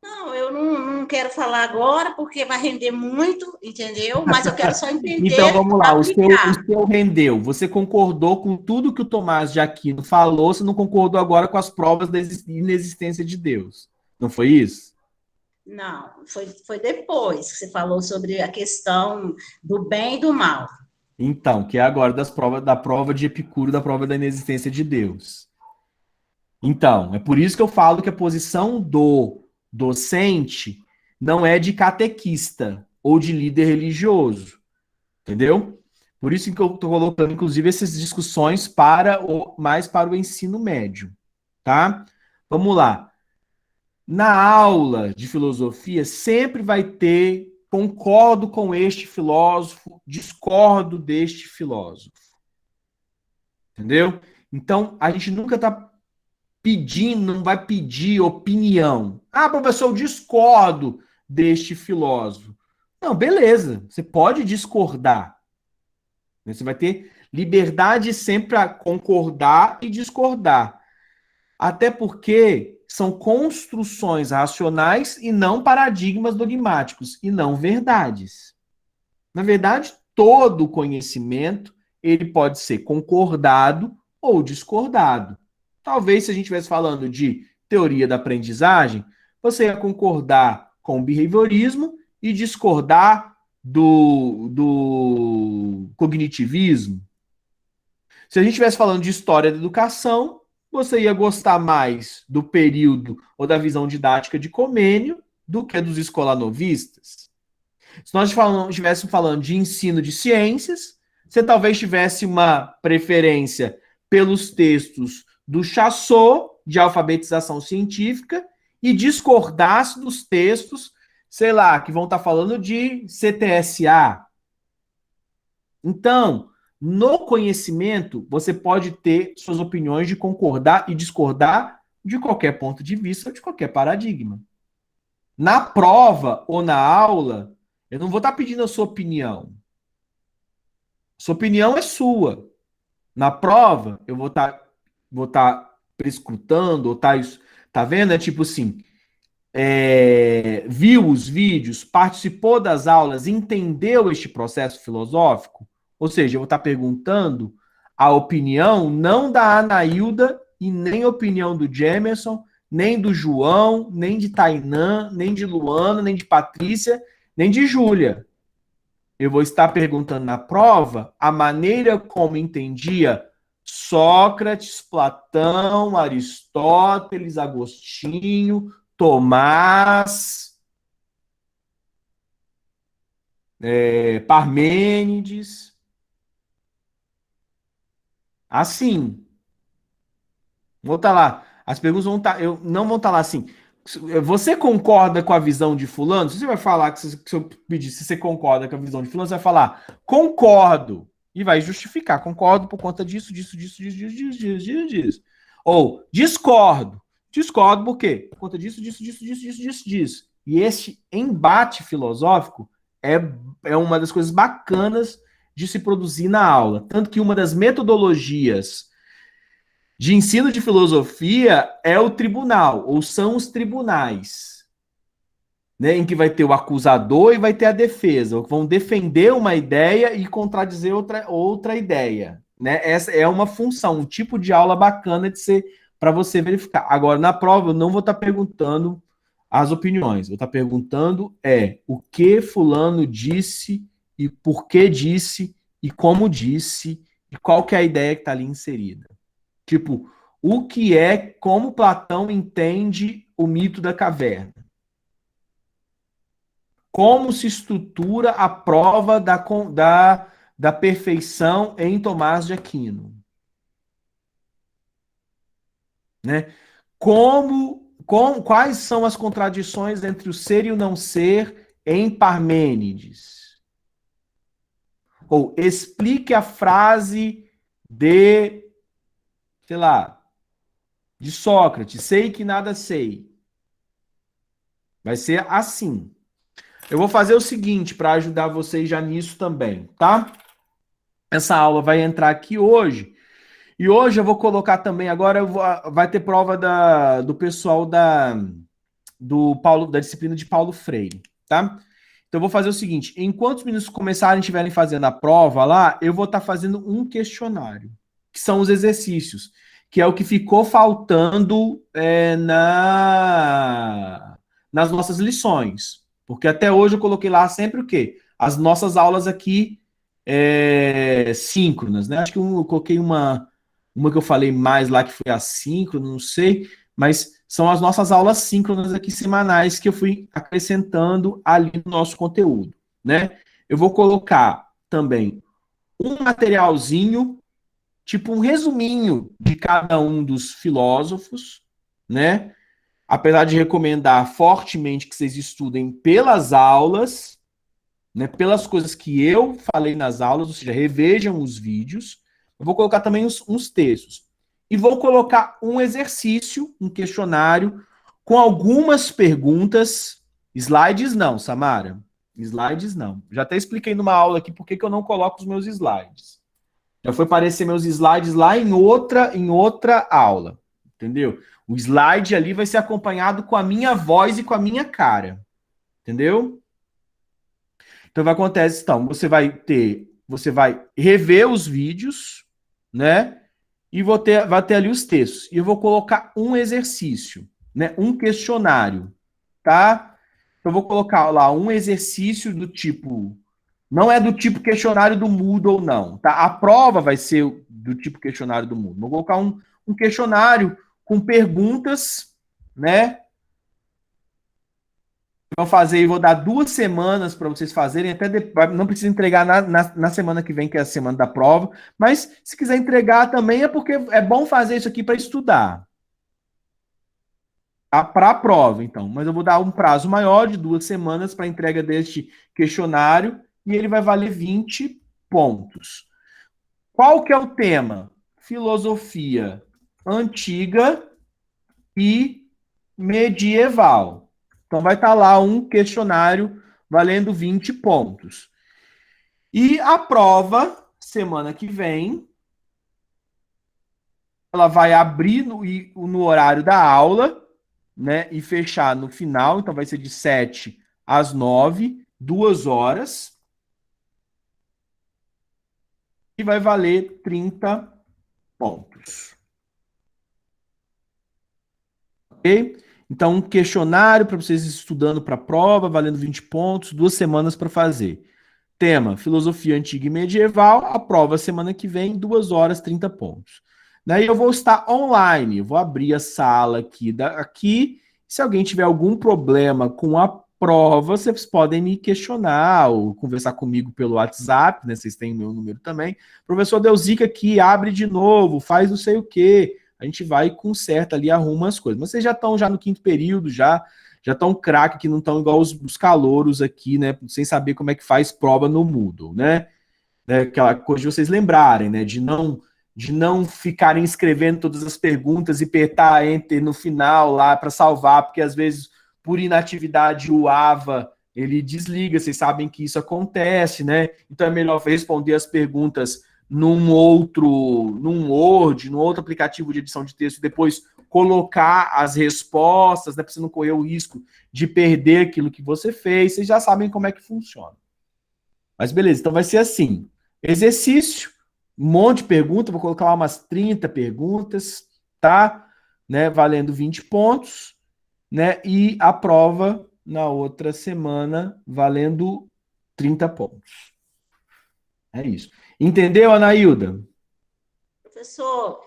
Não, eu não quero falar agora, porque vai render muito, entendeu? Mas eu quero só entender,
Então, vamos lá. O
aplicar.
seu rendeu. Você concordou com tudo que o Tomás de Aquino falou, você não concordou agora com as provas da inexistência de Deus. Não foi isso?
Não, foi depois que você falou sobre a questão do bem e do mal.
Então, que é agora da prova de Epicuro, da prova da inexistência de Deus. Então, é por isso que eu falo que a posição do docente não é de catequista ou de líder religioso, entendeu? Por isso que eu estou colocando, inclusive, essas discussões mais para o ensino médio, tá? Vamos lá. Na aula de filosofia, sempre vai ter concordo com este filósofo, discordo deste filósofo. Entendeu? Então, a gente nunca está pedindo, não vai pedir opinião. Ah, professor, eu discordo deste filósofo. Não, beleza, você pode discordar. Você vai ter liberdade sempre para concordar e discordar. Até porque são construções racionais e não paradigmas dogmáticos, e não verdades. Na verdade, todo conhecimento ele pode ser concordado ou discordado. Talvez, se a gente estivesse falando de teoria da aprendizagem, você ia concordar com o behaviorismo e discordar do cognitivismo. Se a gente estivesse falando de história da educação, você ia gostar mais do período ou da visão didática de Comênio do que dos escolanovistas. Se nós estivéssemos falando de ensino de ciências, você talvez tivesse uma preferência pelos textos do Chassot, de alfabetização científica, e discordasse dos textos, sei lá, que vão estar falando de CTSA. Então, no conhecimento, você pode ter suas opiniões de concordar e discordar de qualquer ponto de vista ou de qualquer paradigma. Na prova ou na aula, eu não vou estar pedindo a sua opinião. Sua opinião é sua. Na prova, eu vou estar prescrutando, ou tá vendo? É tipo assim, viu os vídeos, participou das aulas, entendeu este processo filosófico? Ou seja, eu vou estar perguntando a opinião não da Anailda e nem a opinião do Jamerson, nem do João, nem de Tainã, nem de Luana, nem de Patrícia, nem de Júlia. Eu vou estar perguntando na prova a maneira como entendia Sócrates, Platão, Aristóteles, Agostinho, Tomás, Parmênides. Assim. Vou estar lá. As perguntas não vão estar lá assim. Você concorda com a visão de fulano? Se você vai falar se eu pedir se você concorda com a visão de fulano, você vai falar concordo. E vai justificar. Concordo por conta disso. Ou discordo. Discordo por quê? Por conta disso. E este embate filosófico é uma das coisas bacanas de se produzir na aula. Tanto que uma das metodologias de ensino de filosofia é o tribunal, ou são os tribunais, né, em que vai ter o acusador e vai ter a defesa, que vão defender uma ideia e contradizer outra ideia. Né? Essa é uma função, um tipo de aula bacana de ser para você verificar. Agora, na prova, eu não vou estar perguntando as opiniões, vou estar perguntando o que fulano disse e por que disse e como disse e qual que é a ideia que está ali inserida. Tipo, o que é, como Platão entende o mito da caverna. Como se estrutura a prova da perfeição em Tomás de Aquino. Né? Quais são as contradições entre o ser e o não ser em Parmênides? Ou explique a frase de, sei lá, de Sócrates, sei que nada sei. Vai ser assim. Eu vou fazer o seguinte para ajudar vocês já nisso também, tá? Essa aula vai entrar aqui hoje. E hoje eu vou colocar também, agora vai ter prova do pessoal da disciplina de Paulo Freire, tá? Então eu vou fazer o seguinte, enquanto os meninos começarem, estiverem fazendo a prova lá, eu vou estar fazendo um questionário, que são os exercícios, que é o que ficou faltando nas nossas lições. Porque até hoje eu coloquei lá sempre o quê? As nossas aulas aqui síncronas, né? Acho que eu coloquei uma que eu falei mais lá, que foi assíncrona, não sei, mas são as nossas aulas síncronas aqui semanais que eu fui acrescentando ali no nosso conteúdo, né? Eu vou colocar também um materialzinho, tipo um resuminho de cada um dos filósofos, né? Apesar de recomendar fortemente que vocês estudem pelas aulas, né? Pelas coisas que eu falei nas aulas, ou seja, revejam os vídeos. Eu vou colocar também uns textos. E vou colocar um exercício, um questionário, com algumas perguntas. Slides não, Samara. Slides não. Já até expliquei numa aula aqui por que eu não coloco os meus slides. Já foi aparecer meus slides lá em outra aula. Entendeu? O slide ali vai ser acompanhado com a minha voz e com a minha cara. Entendeu? Então, vai acontecer, então, você vai rever os vídeos, né? E vai ter ali os textos. E eu vou colocar um exercício, né? Um questionário, tá? Então, eu vou colocar lá um exercício do tipo... Não é do tipo questionário do Moodle, não, tá? A prova vai ser do tipo questionário do Moodle. Vou colocar um questionário com perguntas, né? Vou dar 2 semanas para vocês fazerem, até depois, não precisa entregar na semana que vem, que é a semana da prova, mas se quiser entregar também é porque é bom fazer isso aqui para estudar. Para a prova, então. Mas eu vou dar um prazo maior de 2 semanas para a entrega deste questionário e ele vai valer 20 pontos. Qual que é o tema? Filosofia antiga e medieval. Então, vai estar lá um questionário valendo 20 pontos. E a prova, semana que vem, ela vai abrir no horário da aula, né, e fechar no final. Então, vai ser de 7 às 9, 2 horas. E vai valer 30 pontos. Ok? Então, um questionário para vocês estudando para a prova, valendo 20 pontos, 2 semanas para fazer. Tema, filosofia antiga e medieval, a prova semana que vem, 2 horas, 30 pontos. Daí eu vou estar online, eu vou abrir a sala aqui. Se alguém tiver algum problema com a prova, vocês podem me questionar ou conversar comigo pelo WhatsApp, né? Vocês têm o meu número também. Professor Delzica aqui, abre de novo, faz não sei o quê. A gente vai e conserta ali, arruma as coisas. Mas vocês já estão no 5º período, já estão craque, que não estão igual os calouros aqui, né? Sem saber como é que faz prova no Moodle, né? Aquela coisa de vocês lembrarem, né? De não ficarem escrevendo todas as perguntas e apertar Enter no final lá para salvar, porque às vezes, por inatividade, o AVA, ele desliga. Vocês sabem que isso acontece, né? Então é melhor responder as perguntas num Word, num outro aplicativo de edição de texto, e depois colocar as respostas, né, para você não correr o risco de perder aquilo que você fez. Vocês já sabem como é que funciona. Mas beleza, então vai ser assim. Exercício, um monte de perguntas, vou colocar lá umas 30 perguntas, tá? Né, valendo 20 pontos, né? E a prova na outra semana valendo 30 pontos. É isso. Entendeu, Anailda?
Professor,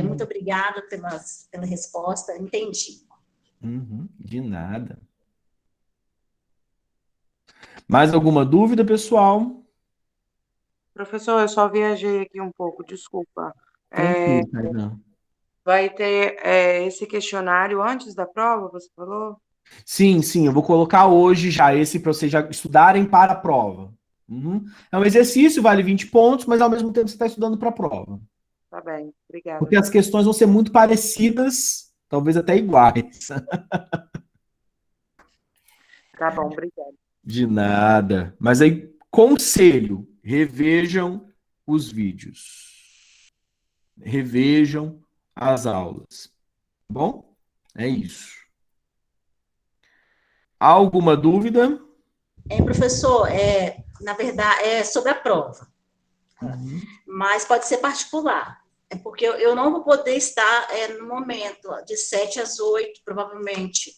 muito obrigada pela resposta, entendi.
De nada. Mais alguma dúvida, pessoal?
Professor, eu só viajei aqui um pouco, desculpa.
Tranquilo, Tainá.
Vai ter esse questionário antes da prova, você falou?
Sim, eu vou colocar hoje já esse para vocês já estudarem para a prova. É um exercício, vale 20 pontos, mas ao mesmo tempo você está estudando para a prova.
Tá bem, obrigada.
Porque as questões vão ser muito parecidas, talvez até iguais.
Tá bom, obrigada.
De nada. Mas aí, conselho, revejam os vídeos. Revejam as aulas. Tá bom? É isso. Alguma dúvida?
Professor, na verdade, é sobre a prova, mas pode ser particular. É porque eu não vou poder estar no momento, de 7 às 8, provavelmente.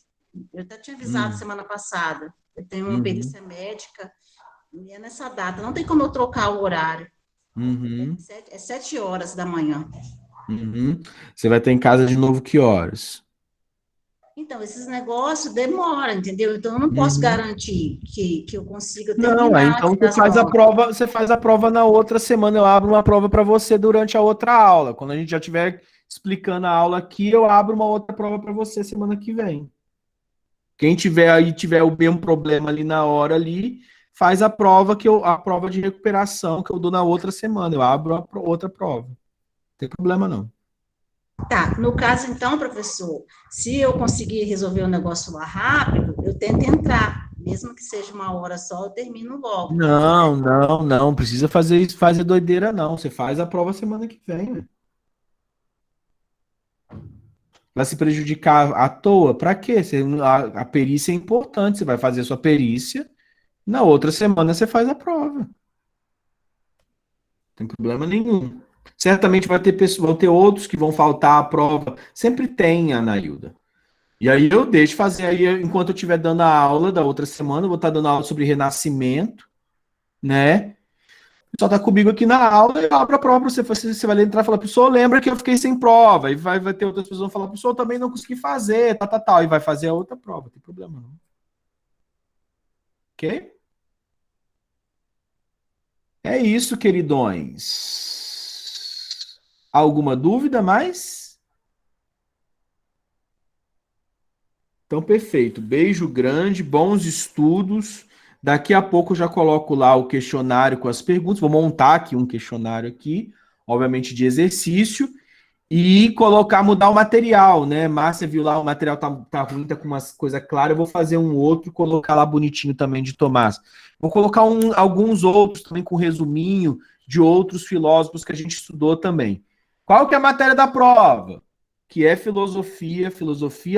Eu até tinha avisado semana passada. Eu tenho uma perícia médica, e é nessa data. Não tem como eu trocar o horário. É 7 horas da manhã.
Você vai estar em casa de novo que horas?
Então, esses negócios demoram, entendeu? Então, eu não posso garantir que eu consiga
Não,
terminar.
então você faz a prova na outra semana. Eu abro uma prova para você durante a outra aula. Quando a gente já estiver explicando a aula aqui, eu abro uma outra prova para você semana que vem. Quem tiver o mesmo problema ali na hora ali, faz a prova a prova de recuperação que eu dou na outra semana. Eu abro a outra prova. Não tem problema não.
Tá, no caso então, professor, se eu conseguir resolver o negócio lá rápido, eu tento entrar, mesmo que seja 1 hora só, eu termino logo.
Não precisa fazer isso, fazer doideira não. Você faz a prova semana que vem, né? Vai se prejudicar à toa? Pra quê? A perícia é importante, você vai fazer a sua perícia, na outra semana você faz a prova. Não tem problema nenhum. Certamente vão ter outros que vão faltar a prova. Sempre tem, Anailda. E aí eu deixo fazer, aí enquanto eu estiver dando a aula da outra semana, eu vou estar dando aula sobre renascimento, né? Só tá comigo aqui na aula, eu abro a prova para você. Você vai entrar e falar, professor, lembra que eu fiquei sem prova. E vai ter outras pessoas que vão falar, professor, eu também não consegui fazer, tal. E vai fazer a outra prova, não tem problema não. Ok? É isso, queridões. Alguma dúvida mais? Então, perfeito. Beijo grande, bons estudos. Daqui a pouco eu já coloco lá o questionário com as perguntas. Vou montar aqui um questionário aqui, obviamente de exercício, e mudar o material, né? Márcia viu lá, o material tá ruim, tá com umas coisas claras. Eu vou fazer um outro e colocar lá bonitinho também de Tomás. Vou colocar alguns outros também com resuminho de outros filósofos que a gente estudou também. Qual que é a matéria da prova? Que é filosofia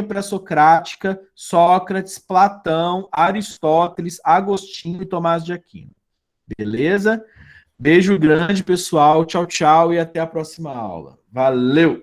pré-socrática, Sócrates, Platão, Aristóteles, Agostinho e Tomás de Aquino. Beleza? Beijo grande, pessoal. Tchau, tchau e até a próxima aula. Valeu!